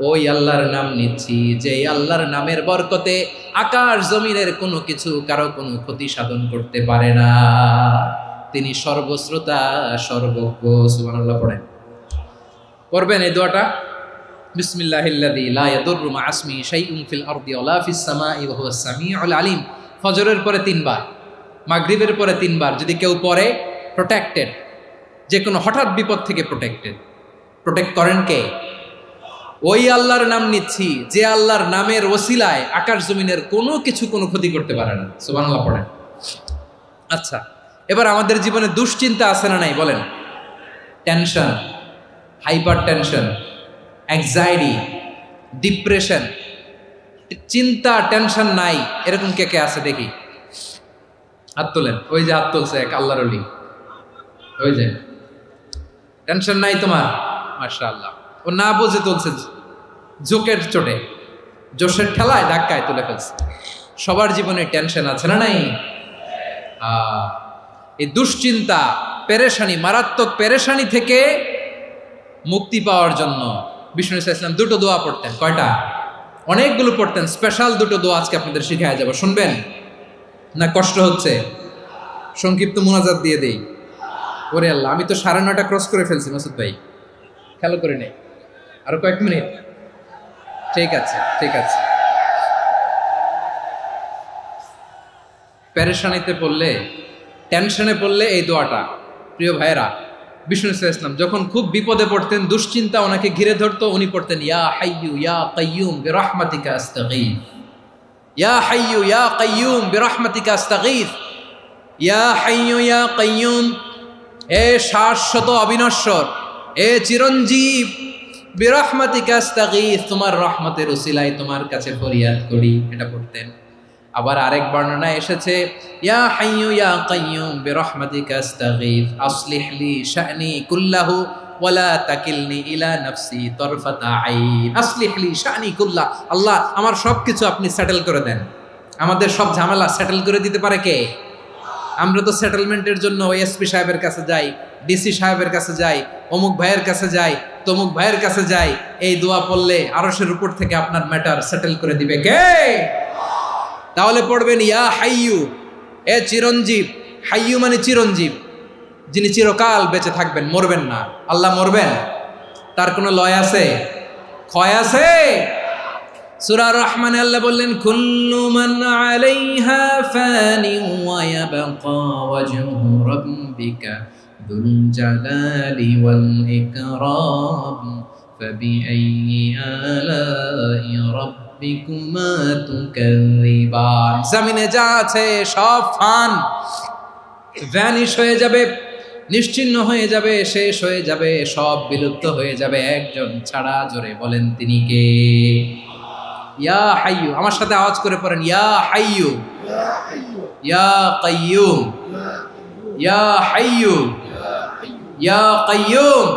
ওই আল্লাহর নাম নিচ্ছি, যে আল্লাহর নামের বরকতে আকাশ জমিনের কোনো কিছু কারো কোনো ক্ষতি সাধন করতে পারে না। তিনি সর্বশ্রোতা, সর্বজ্ঞ। সুবহানাল্লাহ পড়েন। পড়বেন এই দোয়াটা, বিসমিল্লাহিল্লাযী লা ইয়াদুররু মা ইসমিহি শাইউন ফিল আরদি ওয়ালা ফিস সামাই ওয়া হুয়াস সামিউল আলিম। ফজরের পরে 3 বার, মাগরিবের পরে 3 বার যদি কেউ পড়ে, প্রোটেক্টেড। যে কোনো হঠাৎ বিপদ থেকে প্রোটেক্ট করেন কে? ওই আল্লাহর নাম নিচ্ছি, যে আল্লাহর নামের ওসিলায় আকাশ জমিনের কোনো কিছু কোনো ক্ষতি করতে পারে না। সুবহানাল্লাহ পড়েন। আচ্ছা, এবার আমাদের জীবনে দুশ্চিন্তা আছে না নাই বলেন? Tension, hyper tension, anxiety, depression, চিন্তা, টেনশন নাই, এরকম কে কে আছে দেখি? হাত তোলেন। ওই যে হাত তুলছে এক আল্লাহর ওলি, ওই যে টেনশন নাই তোমার, মাশাআল্লাহ। ও না বুঝে তুলছে, ঝোঁকের চোটে, জোশের ঠেলায় ধাক্কায় তুলে ফেলছে। সবার জীবনে টেনশন আছে না নাই? এই দুশ্চিন্তা, পেরেশানি, মারাত্মক পেরেশানি থেকে মুক্তি পাওয়ার জন্য বিষ্ণু ইসলাম দুটো দোয়া পড়তেন। কয়টা? অনেকগুলো পড়তেন। স্পেশাল দুটো দোয়া আজকে আপনাদের শিখায় যাব, শুনবেন না? কষ্ট হচ্ছে? সংক্ষিপ্ত মুনাজাত দিয়ে দেই। ওরে আল্লাহ, আমি তো 9:30 ক্রস করে ফেলছি মাসুদ ভাই, খেয়াল করে নেই। আরো কয়েক মিনিট। ঠিক আছে, ঠিক আছে। পেরেশানিতে পড়লে, টেনশনে পড়লে এই দোয়াটা, প্রিয় ভাইয়েরা, বিষ্ণু ইসলাম যখন খুব বিপদে পড়তেন, দুশ্চিন্তা ওনাকে ঘিরে ধরতো, উনি পড়তেন ইয়া হাইয়ু ইয়া কাইয়ুম বিরহমাতিকা আস্তাগীথ, ইয়া হাইয়ু ইয়া কাইয়ুম বিরহমাতিকা আস্তাগীথ, ইয়া হাইয়ু ইয়া কাইয়ুম, এ শাশ্বত অবিনশ্বর, এ চিরঞ্জীব, বিরহমাতিকা আস্তাগীথ, তোমার রহমতের উসিলায় তোমার কাছে ফরিয়াদ করি। এটা পড়তেন। আবার আরেক বর্ণনায় এসেছে ইয়া হাইয়ু ইয়া কাইয়ুম বিরহমাতিকা আস্তাগীথ আসলিহ লি শা'নি কুল্লাহু ওয়ালা তাকিলনি ইলা নাফসি তারফাতা আইন। আসলিহ লি শা'নি কুল্লাহ, আল্লাহ আমার সবকিছু আপনি সেটেল করে দেন। আমাদের সব ঝামেলা সেটেল করে দিতে পারে কে? আমরা তো সেটেলমেন্টের জন্য এসপি সাহেবের কাছে যাই, ডিসি সাহেবের কাছে যাই, অমুক ভাইয়ের কাছে যাই, তমুক ভাইয়ের কাছে যাই। এই দোয়া পড়লে আরশের উপর থেকে আপনার ম্যাটার সেটেল করে দিবে কে? তাহলে পড়বেন ইয়া হাইয়ু, এ চিরঞ্জীব। হাইয়ু মানে চিরঞ্জীব, যিনি চিরকাল বেঁচে থাকবেন, মরবেন না। আল্লাহ মরবেন? তার কোনো লয় আছে? ক্ষয় আছে? সূরা রহমানে আল্লাহ বললেন কুল্লু মান আলাইহা ফানি ওয়া ইয়াবকা ওয়াজহু রাব্বিকা যুল জালালি ওয়াল ইকরাম ফাবিআইয়ি আলাই রাব্বিকুমা তুকাযিবান। জমিনে যা আছে সব ফান, ভ্যানিশ হয়ে যাবে, নিশ্চিহ্ন হয়ে যাবে, শেষ হয়ে যাবে, সব বিলুপ্ত হয়ে যাবে, একজন ছাড়া। জোরে বলেন তিনি কে? ইয়া হাইয়ু। আমার সাথে আওয়াজ করে পড়েন ইয়া হাইয়ু ইয়া কাইয়ুম ইয়া হাইয়ু ইয়া কাইয়ুম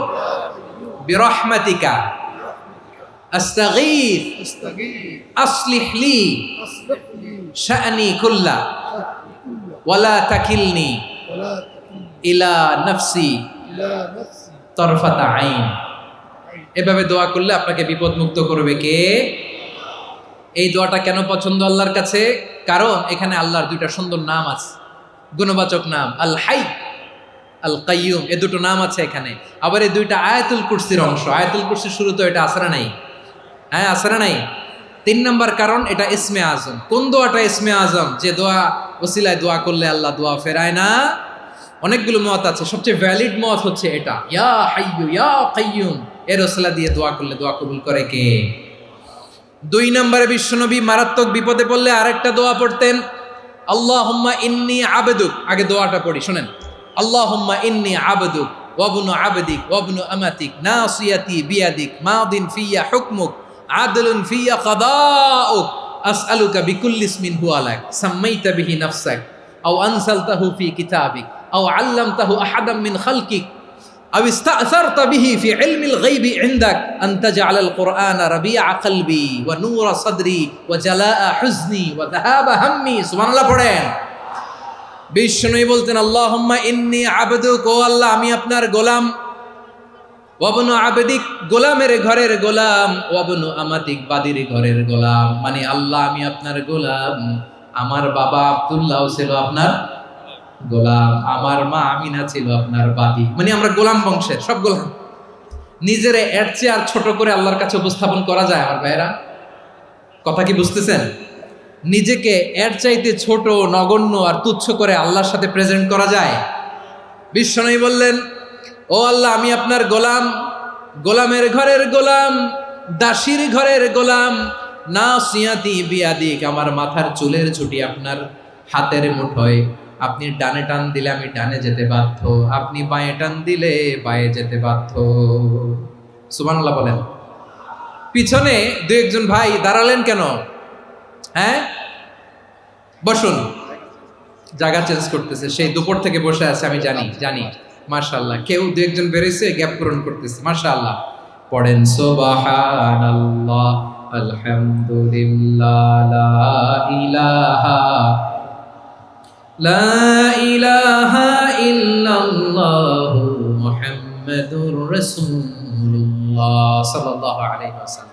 বিরহমাতিকা আস্তাগীথ আসলিহ লি শা'নি কুল্লা ওয়ালা তাকিলনি ইলা নাফসি তারফাতা আইন। এভাবে দোয়া করলে আপনাকে বিপদ মুক্ত করবে কে? এই দোয়াটা কেন পছন্দ আল্লাহর কাছে? কারণ এখানে আল্লাহর দুইটা সুন্দর নাম আছে, গুণবাচক নাম, আল হাই, আল কাইয়ুম। এই দুটো নাম আছে এখানে। আবার এই দুইটা আয়াতুল কুরসির অংশ। আয়াতুল কুরসির শুরু তো এটা আসরা নাই? হ্যাঁ, আসরা নাই। 3 নম্বর কারণ, এটা ইসমে আজম। কোন দোয়াটা ইসমে আজম? যে দোয়া ওসিলায় দোয়া করলে আল্লাহ দোয়া ফেরায় না। অনেকগুলো মত আছে, সবচেয়ে ভ্যালিড মত হচ্ছে এটা, ইয়া হাইয়ু ইয়া কাইয়ুম। এর ওসিলা দিয়ে দোয়া করলে দোয়া কবুল করে কে? 2 নম্বরে বিশ্বনবী মারাত্মক বিপদে পড়লে আরেকটা দোয়া পড়তেন, আল্লাহুম্মা ইন্নী আবদুক। আগে দোয়াটা পড়ি, শুনেন। আল্লাহুম্মা ইন্নী আবদুক ওয়া ইবনু আবদিক ওয়া ইবনু আমাতিক নাসিয়াতি বিয়াদিক মাদিন ফিয়া হুকমুক আদলুন ফিয়া কাদাউক আসআলুকা বিকুল্লি ইসমিন হুয়া লাক সাম্মাইতা বিহি নাফসাক আও আনসালতাহু ফি কিতাবিক আও আল্লামতাহু আহাদাম মিন খালকিক আও ইস্তা'সারতা বিহি ফি ইলমিল গায়বি ইনদাক আন তাজআলাল কুরআনা রাবিআ কলবি ওয়া নূরা সাদরি ওয়া জালাআ হুজনি ওয়া যাহাবা হাম্মি। সুবহানাল্লাহ পড়েন। বিষ্ণুই বলতেন আল্লাহুম্মা ইন্নী আবদুক, ও আল্লাহ আমি আপনার গোলাম, ওয়া ইবনু আবদিক, গোলামের ঘরের গোলাম, ওয়া ইবনু আমাতিক, বাদীর ঘরের গোলাম। মানে আল্লাহ আমি আপনার গোলাম। আমার বাবা আব্দুল্লাহ ছিল আপনার গোলাম, আমার মা আমিনা ছিল আপনার বাদী। মানে আমরা গোলাম বংশের, সব গোলাম। নিজের এর চেয়ে আর ছোট করে আল্লাহর কাছে উপস্থাপন করা যায় আমার ভাইয়েরা? কথা কি বুঝতেছেন? নিজেকে এর চাইতে ছোট, নগণ্য আর তুচ্ছ করে আল্লাহর সাথে প্রেজেন্ট করা যায়? বিশ্বনবী বললেন, ও আল্লাহ আমি আপনার গোলাম, গোলামের ঘরের গোলাম, দাসীর ঘরের গোলাম, নাসিয়াতি বিয়াদিক, আমার মাথার চুলের ঝুঁটি আপনার হাতের মুঠোয়। আপনি ডানে টান দিলে আমি ডানে যেতে বাধ্য, আপনি বাঁয়ে টান দিলে বাঁয়ে যেতে বাধ্য। সুবহানাল্লাহ বলেন। পিছনে 2-1 ভাই দাঁড়ালেন কেন? হ্যাঁ, বসুন। জায়গা চেঞ্জ করতেছে, সেই দুপুর থেকে বসে আছে, আমি জানি। মাশাআল্লাহ। কেউ 2-1 বেরোইছে, গ্যাপ পূরণ করতেছে। মাশাআল্লাহ। পড়েন সুবহানাল্লাহ, আলহামদুলিল্লাহ, লা ইলাহা ইল্লাল্লাহু মুহাম্মাদুর রাসূলুল্লাহ সাল্লাল্লাহু আলাইহি ওয়াসাল্লাম।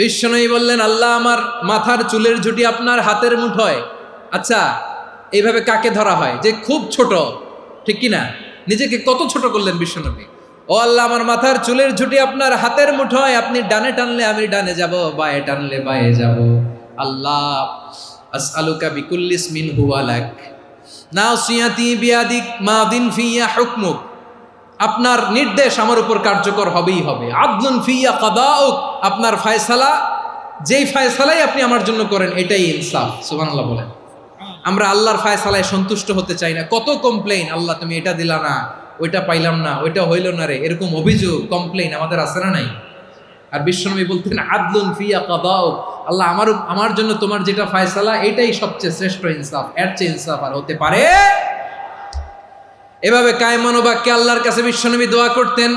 বিশ্বনবী বললেন, আল্লাহ আমার মাথার চুলের ঝুঁটি আপনার হাতের মুঠোয়। আচ্ছা, এইভাবে কাকে ধরা হয়? যে খুব ছোট, ঠিক কি না? নিজেকে কত ছোট করলেন বিশ্বনবী। ও আল্লাহ, আমার মাথার চুলের ঝুঁটি আপনার হাতের মুঠোয়, আপনি ডানে টানলে আমি ডানে যাব, বায়ে টানলে বায়ে যাব। আল্লাহ, আসআলুকা বিকুল্লি ইসমিন হুয়া লাক নাসিয়াতি বিয়াদিক মাদিন ফিয়া হুকমুক। আপনার নির্দেশ আমার উপর কার্যকর হবেই হবে। আদলুন ফিয়া কাদাউক, আপনার ফয়সালা, যেই ফয়সালাই আপনি আমার জন্য করেন এটাই ইনসাফ। সুবহানাল্লাহ বলেন। আমরা আল্লাহর ফয়সালায় সন্তুষ্ট হতে চাই না। কত কমপ্লেইন, আল্লাহ তুমি এটা দিলা না, ওইটা পাইলাম না, ওইটা হইল না রে, এরকম অভিযোগ কমপ্লেইন আমাদের আছে না নাই? আর বিশ্বনবী বলতেন আদলুন ফিয়া কাদাউক, আল্লাহ আমার জন্য তোমার যেটা ফয়সালা এটাই সবচেয়ে শ্রেষ্ঠ ইনসাফ, এর চেয়ে ইনসাফ আর হতে পারে? এভাবে কায়মান বাক্যে আল্লাহর কাছে বিশ্বনবী দোয়া করতেন।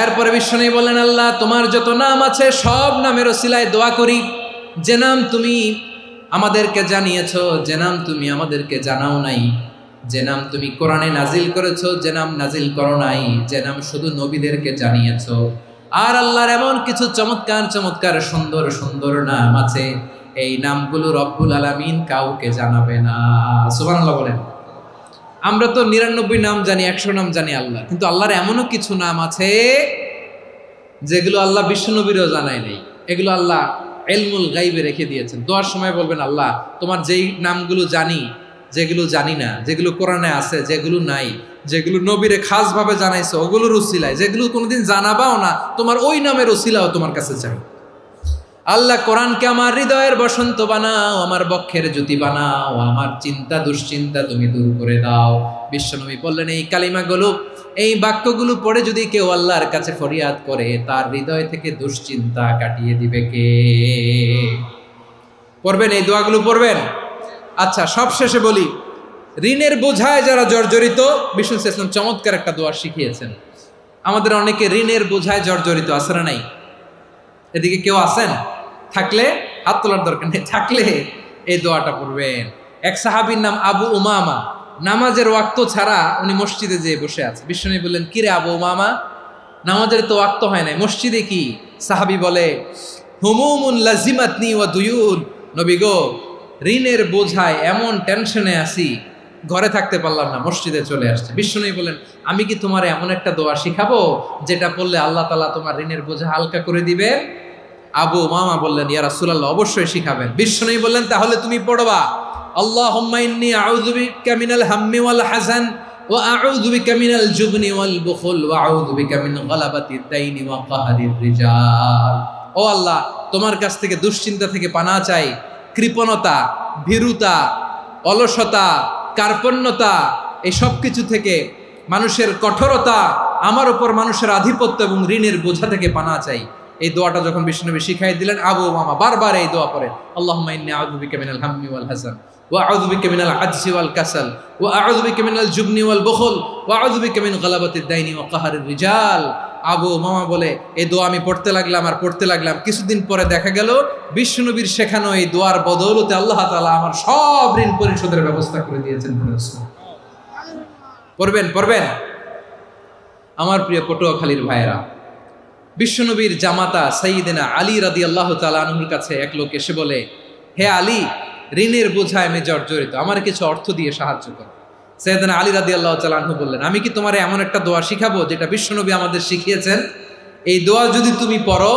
এরপরে বিশ্বনবী বললেন, আল্লাহ তোমার যত নাম আছে সব নামের ওসিলায় দোয়া করি, যে নাম তুমি আমাদেরকে জানিয়েছো, যে নাম তুমি আমাদেরকে জানাও নাই, যে নাম তুমি কোরআনে নাজিল করেছো, যে নাম নাজিল করো নাই, যে নাম শুধু নবীদেরকে জানিয়েছো। আর আল্লাহর এমন কিছু চমৎকার চমৎকার সুন্দর সুন্দর নাম আছে, এই নামগুলো রব্বুল আলামিন কাউকে জানাবে না। সুবহানাল্লাহ বলেন। আমরা তো 99 নাম জানি, 100 নাম জানি আল্লাহ, কিন্তু আল্লাহর এমনও কিছু নাম আছে যেগুলো আল্লাহ বিশ্বনবীরও জানায় নেই। এগুলো আল্লাহ ইলমুল গায়বে রেখে দিয়েছেন। দোয়ার সময় বলবেন, আল্লাহ তোমার যেই নামগুলো জানি, যেগুলো জানি না, যেগুলো কোরআনে আছে, যেগুলো নাই, যেগুলো নবীরে খাসভাবে জানাইছো ওগুলোর উসিলায়, যেগুলো কোনোদিন জানাবাও না তোমার ওই নামের উসিলাও তোমার কাছে চাই। আল্লাহ কোরআনকে আমার হৃদয়ের বসন্ত বানাও, আমার বক্ষের জ্যোতি বানাও, আমার চিন্তা দুশ্চিন্তা তুমি দূর করে দাও। বিশ্বনবী বললেন, এই কালিমাগুলো, এই বাক্যগুলো পড়ে যদি কেউ আল্লাহর কাছে ফরিয়াদ করে, তার হৃদয় থেকে দুশ্চিন্তা কাটিয়ে দিবে কে? পড়বেন, এই দোয়াগুলো পড়বেন। আচ্ছা, সব শেষে বলি, ঋণের বোঝায় যারা জর্জরিত, বিষ্ণু ইসলাম চমৎকার একটা দোয়া শিখিয়েছেন। আমাদের অনেকে ঋণের বোঝায় জর্জরিত, আছে না নাই? এদিকে কেউ আছেন? থাকলে হাত তোলার দরকার নেই, থাকলে এই দোয়াটা পড়বেন। এক সাহাবীর নাম আবু উমামা, নামাজের ওয়াক্ত ছাড়া উনি মসজিদে যেয়ে বসে আছে। বিশ্বনবী বললেন, কিরে আবু উমামা, নামাজের তো ওয়াক্ত হয় নাই, মসজিদে কি? সাহাবী বলে, হুমুমুন লাজিমাতনি ওয়া দুয়ুন, নবী গো, ঋণের বোঝায় এমন টেনশনে আছি, ঘরে থাকতে পারলাম না, মসজিদে চলে আসছে। বিশ্বনবী বলেন, আমি কি তোমার এমন একটা দোয়া শিখাবো যেটা পড়লে আল্লাহ তাআলা তোমার ঋণের বোঝা হালকা করে দিবে? আবু উমামা বললেন, ইয়া রাসূলুল্লাহ, অবশ্যই শিখাবেন। বিশ্বনবী বললেন, তাহলে তুমি পড়বা, আল্লাহুম্মা ইন্নী আউযু বিকা মিনাল হাম্মি ওয়াল হাযান ওয়া আউযু বিকা মিনাল জুবনি ওয়াল বুখল ওয়া আউযু বিকা মিন গালাবাতিদ দাইনি ওয়া কাহরির রিজাল। ও আল্লাহ, তোমার কাছ থেকে দুশ্চিন্তা থেকে পানাহ চাই, কৃপণতা, ভীরুতা, অলসতা, কার্পণ্যতা, এই সব কিছু থেকে, মানুষের কঠোরতা, আমার উপর মানুষের আধিপত্য এবং ঋণের বোঝা থেকে পানাহ চাই। এই দোয়াটা যখন বিশ্বনবী শিখাই দিলেন, আবু উমামা বারবার এই দোয়া পড়েন, আল্লাহুম্মা ইন্নী আউযু বিকা মিনাল হাম্মি ওয়াল হাযান ওয়া আউযু বিকা মিনাল আজজি ওয়াল কাসাল ওয়া আউযু বিকা মিনাল জুবনি ওয়াল বুখল ওয়া আউযু বিকা মিন গালাবাতিদ দাইনি ওয়া কাহরির রিজাল। আবু উমামা বলে, এই দোয়া আমি পড়তে লাগলাম আর পড়তে লাগলাম, কিছুদিন পরে দেখা গেল বিশ্বনবীর শেখানো এই দোয়ার বদৌলতে আল্লাহ তাআলা আমার সব ঋণ পরিশোধের ব্যবস্থা করে দিয়েছেন। পড়বেন, পড়বেন। আমার প্রিয় পটুয়াখালীর ভাইয়েরা, বিশ্বনবীর জামাতা সাইয়্যিদিনা আলী রাদিয়াল্লাহু তাআলা আনহুর কাছে এক লোক এসে বলে, হে আলী, ঋণের বোঝায় আমি জর্জরিত, আমার কিছু অর্থ দিয়ে সাহায্য করো। সাইয়্যিদিনা আলী রাদিয়াল্লাহু তাআলা আনহু বললেন, আমি কি তোমার এমন একটা দোয়া শিখাবো যেটা বিশ্বনবী আমাদের শিখিয়েছেন? এই দোয়া যদি তুমি পড়ো,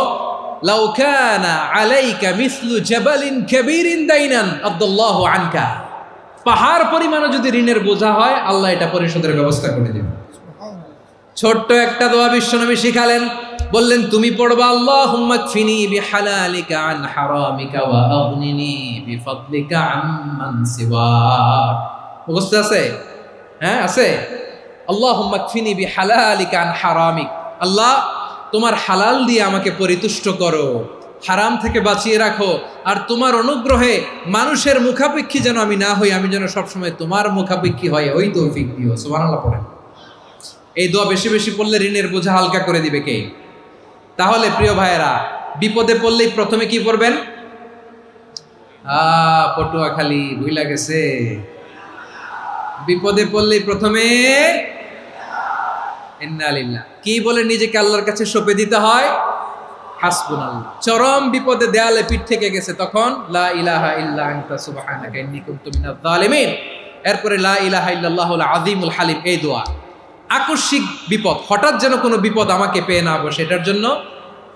লাউ কানা আলাইকা মিসলু জাবালিন কাবীরিন দাইনান আদাল্লাহু আনকা, পাহাড় পরিমাণও যদি ঋণের বোঝা হয়, আল্লাহ এটা পরিশোধের ব্যবস্থা করে দেবে। ছোট্ট একটা দোয়া বিশ্বনবী শিখালেন, বললেন, তুমি পড়বা, আল্লাহুম্মা কফিনি বিহালালিকা আন হারামিকা ওয়া আগনিনি বিফাদলিকা আম্মান সিওয়াক। মুখস্থ আছে? হ্যাঁ, আছে। আল্লাহুম্মা কফিনি বিহালালিকা আন হারামিক, আল্লাহ তোমার হালাল দিয়ে আমাকে পরিতুষ্ট করো, হারাম থেকে বাঁচিয়ে রাখো, আর তোমার অনুগ্রহে মানুষের মুখাপেক্ষী যেন আমি না হই, আমি যেন সবসময় তোমার মুখাপেক্ষী হয়, ওই তৌফিক দিও। সুবহানাল্লাহ পড়েন। এই দোয়া বেশি বেশি পড়লে ঋণের বোঝা হালকা করে দিবে কে? তাহলে প্রিয় ভাইয়েরা, বিপদে পড়লেই প্রথমে কি পড়বেন? পটুয়াখালী ভুইলা গেছে। বিপদে পড়লেই প্রথমে ইন্না লিল্লাহ কি বলে নিজেকে আল্লাহর কাছে সঁপে দিতে হয়? হাসবুনাল্লাহ। চরম বিপদে দেয়ালে পিঠ থেকে গেছে, তখন লা ইলাহা ইল্লা আনতা সুবহানাকা ইন্নী কুনতু মিনাজ জালিমিন। এরপরে লা ইলাহা ইল্লাল্লাহুল আযীমুল হালিম, এই দোয়া। আকস্মিক বিপদ, হঠাৎ যেন কোনো বিপদ আমাকে পেয়ে না বসে, এটার জন্য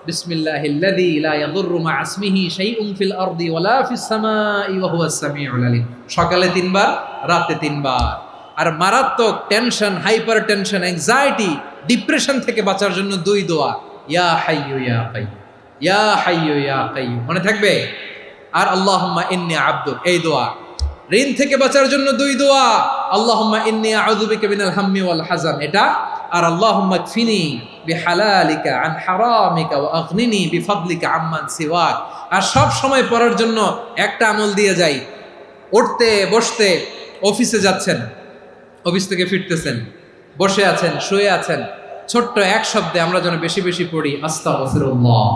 বিসমিল্লাহিল্লাযী লা ইয়াদুররু মা ইসমিহি শাইউন ফিল আরদি ওয়ালা ফিস সামাই ওয়া হুয়াস সামিউল আলীম। সকালে 3 বার, রাতে 3 বার। আর মারাত্মক tension, hyper tension, anxiety, depression থেকে বাঁচার জন্য 2 দোয়া, ইয়া হাইয়্যু ইয়া কাইয়্যুম, ইয়া হাইয়্যু ইয়া কাইয়্যুম, মনে থাকবে? আর আল্লাহুম্মা ইন্নী আবদুক, এই দোয়া। ঋণ থেকে বাঁচার জন্য 2 দোয়া, আল্লাহুম্মা ইন্নী আউযু বিকা মিনাল হাম্মি ওয়াল হাযান, এটা। আর আল্লাহুম্মা কফিনি বিহালালিকা আন হারামিকা ওয়া আগনিনি বিফাদলিকা আম্মান সিওয়াক। আর সব সময় পড়ার জন্য একটা আমল দিয়ে যাই, উঠতে বসতে, অফিসে যাচ্ছেন, অফিস থেকে ফিরতেছেন, বসে আছেন, শুয়ে আছেন, ছোট্ট এক শব্দে আমরা যেন বেশি বেশি পড়ি আস্তাগফিরুল্লাহ।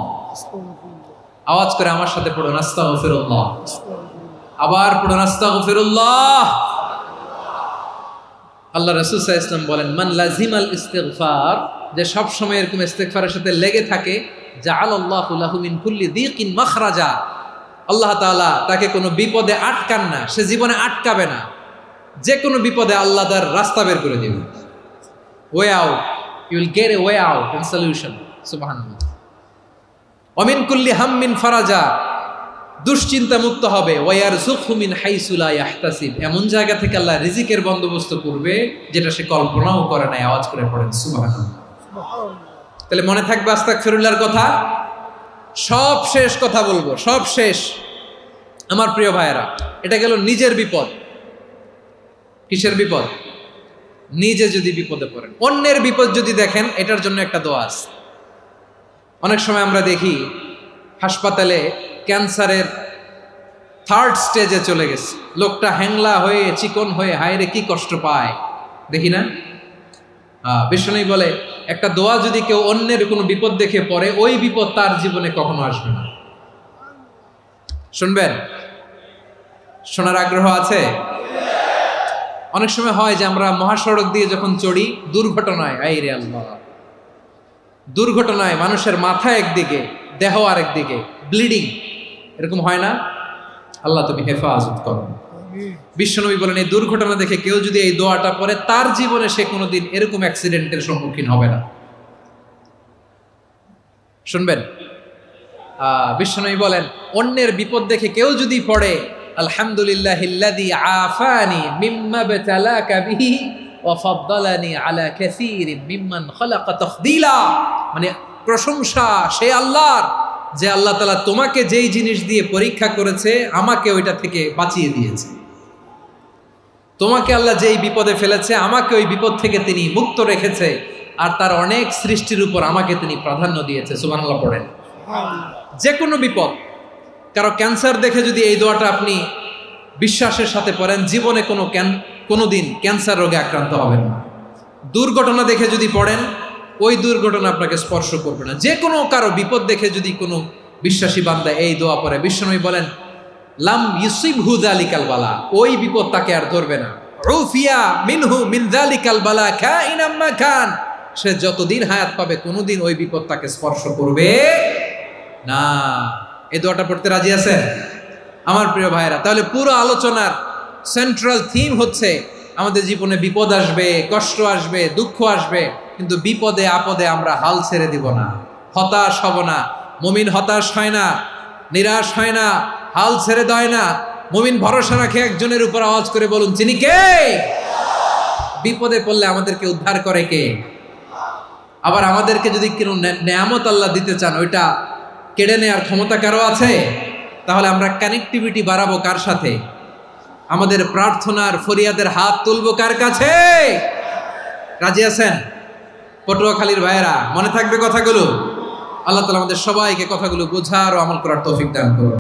আওয়াজ করে আমার সাথে পড়ুন আস্তাগফিরুল্লাহ। আবার পড়ুন আস্তাগফিরুল্লাহ। আল্লাহ রাসূল সাল্লাল্লাহু আলাইহি ওয়াসাল্লাম বলেন, মান লাজিমাল ইস্তিগফার, যে সব সময় এরকম ইস্তিগফারের সাথে লেগে থাকে, জাআলাল্লাহু লাহু মিন কুল্লি দীকিন মাখরাজা, আল্লাহ তাআলা তাকে কোনো বিপদে আটকান না, সে জীবনে আটকাবে না। যে কোনো বিপদে আল্লাহ তার রাস্তা বের করে দিবে, way out, you will get a way out and solution. সুবহানাল্লাহ। ওয়া মিন কুল্লি হাম্মিন ফারাজা, দুশ্চিন্তা মুক্ত হবে। ওয়ারযুকহু মিন হাইসু লা ইয়াহতাসিব, এমন জায়গা থেকে আল্লাহ রিজিকের বন্দোবস্ত করবে যেটা সে কল্পনাও করে নাই। আওয়াজ করে পড়েন সুবহানাল্লাহ। তাহলে মনে থাকবে আস্তাগফিরুল্লাহর কথা। সব শেষ কথা বলবো, সব শেষ আমার প্রিয় ভাইয়েরা। এটা গেল নিজের বিপদ। কিসের বিপদ? নিজে যদি বিপদে পড়েন। অন্যের বিপদ যদি দেখেন, এটার জন্য একটা দোয়া আছে। অনেক সময় আমরা দেখি হাসপাতালে ক্যান্সারের 3rd স্টেজে চলে গেছে, লোকটা হ্যাংলা হয়ে, চিকন হয়ে, হায়রে কি কষ্ট পায়, দেখি না? বিষ্ণু বলে, একটা দোয়া যদি কেউ অন্যের কোনো বিপদ দেখে পড়ে, ওই বিপদ তার জীবনে কখনো আসবে না। শুনবেন? শোনার আগ্রহ আছে? অনেক সময় হয় যে আমরা মহাসড়ক দিয়ে যখন চড়ি, দুর্ঘটনায়, আইরে আল্লাহ, দুর্ঘটনায় মানুষের মাথা একদিকে, দেহ আরেকদিকে, ব্লিডিং, এরকম হয় না? আল্লাহ তুমি হেফাজত করো। বিশ্বনবী বলেন, এই দুর্ঘটনা দেখে কেউ যদি এই দোয়াটা পড়ে, তার জীবনে সে কোনোদিন এরকম অ্যাক্সিডেন্টের সম্মুখীন হবে না। শুনবেন? বিশ্বনবী বলেন, অন্যের বিপদ দেখে কেউ যদি পড়ে, আলহামদুলিল্লাহিল্লাযী আফানি মিম্মা বাতালাকা বিহি ওয়া ফাদ্দালানি আলা কাসীরিন মিম্মান খালাকা তাফদীলা, মানে প্রশংসা সে আল্লাহর, যে আল্লাহ তাআলা তোমাকে যেই জিনিস দিয়ে পরীক্ষা করেছে, আমাকে ওইটা থেকে বাঁচিয়ে দিয়েছে। তোমাকে আল্লাহ যেই বিপদে ফেলেছে, আমাকে ওই বিপদ থেকে তিনি মুক্ত রেখেছে, আর তার অনেক সৃষ্টির উপর আমাকে তিনি প্রাধান্য দিয়েছে। সুবহানাল্লাহ পড়েন। যে কোনো বিপদ, কারো ক্যান্সার দেখে যদি এই দোয়াটা আপনি বিশ্বাসের সাথে পড়েন, জীবনে কোনোদিন ক্যান্সার রোগে আক্রান্ত হবেন না। দুর্ঘটনা দেখে যদি পড়েন, ওই দুর্ঘটনা আপনাকে স্পর্শ করবে না। যে কোনো কারো বিপদ দেখে যদি কোনো বিশ্বাসী বান্দা এই দোয়া পড়ে, বিশ্বনবী বলেন, লাম ইউসিবহু যালিকাল বালা, ওই বিপদ তাকে আর ধরবে না। উফিয়া মিনহু মিন যালিকাল বালা কাইনাম মা কান, সে যতদিন হায়াত পাবে কোনোদিন ওই বিপদ তাকে স্পর্শ করবে না। এই দোয়াটা পড়তে রাজি আছেন আমার প্রিয় ভাইয়েরা? তাহলে পুরো আলোচনার সেন্ট্রাল থিম হচ্ছে, আমাদের জীবনে বিপদ আসবে, কষ্ট আসবে, দুঃখ আসবে, কিন্তু বিপদে আপদে আমরা হাল ছেড়ে দিব না, হতাশ হব না। মুমিন হতাশ হয় না, নিরাশ হয় না, হাল ছেড়ে দেয় না। মুমিন ভরসা রাখে একজনের উপর। আওয়াজ করে বলুন, যিনি কে? বিপদে পড়লে আমাদেরকে উদ্ধার করে কে? আবার আমাদেরকে যদি কোনো নেয়ামত আল্লাহ দিতে চান, ওইটা কেড়ে নেওয়ার ক্ষমতা কারো আছে? তাহলে আমরা কানেক্টিভিটি বাড়াবো কার সাথে? আমাদের প্রার্থনার ফরিয়াদের হাত তুলবো কার কাছে? রাজি আছেন পটুয়াখালীর ভাইয়েরা? মনে থাকবে কথাগুলো? আল্লাহ তাআলা আমাদের সবাইকে কথাগুলো বোঝার ও আমল করার তৌফিক দান করুন।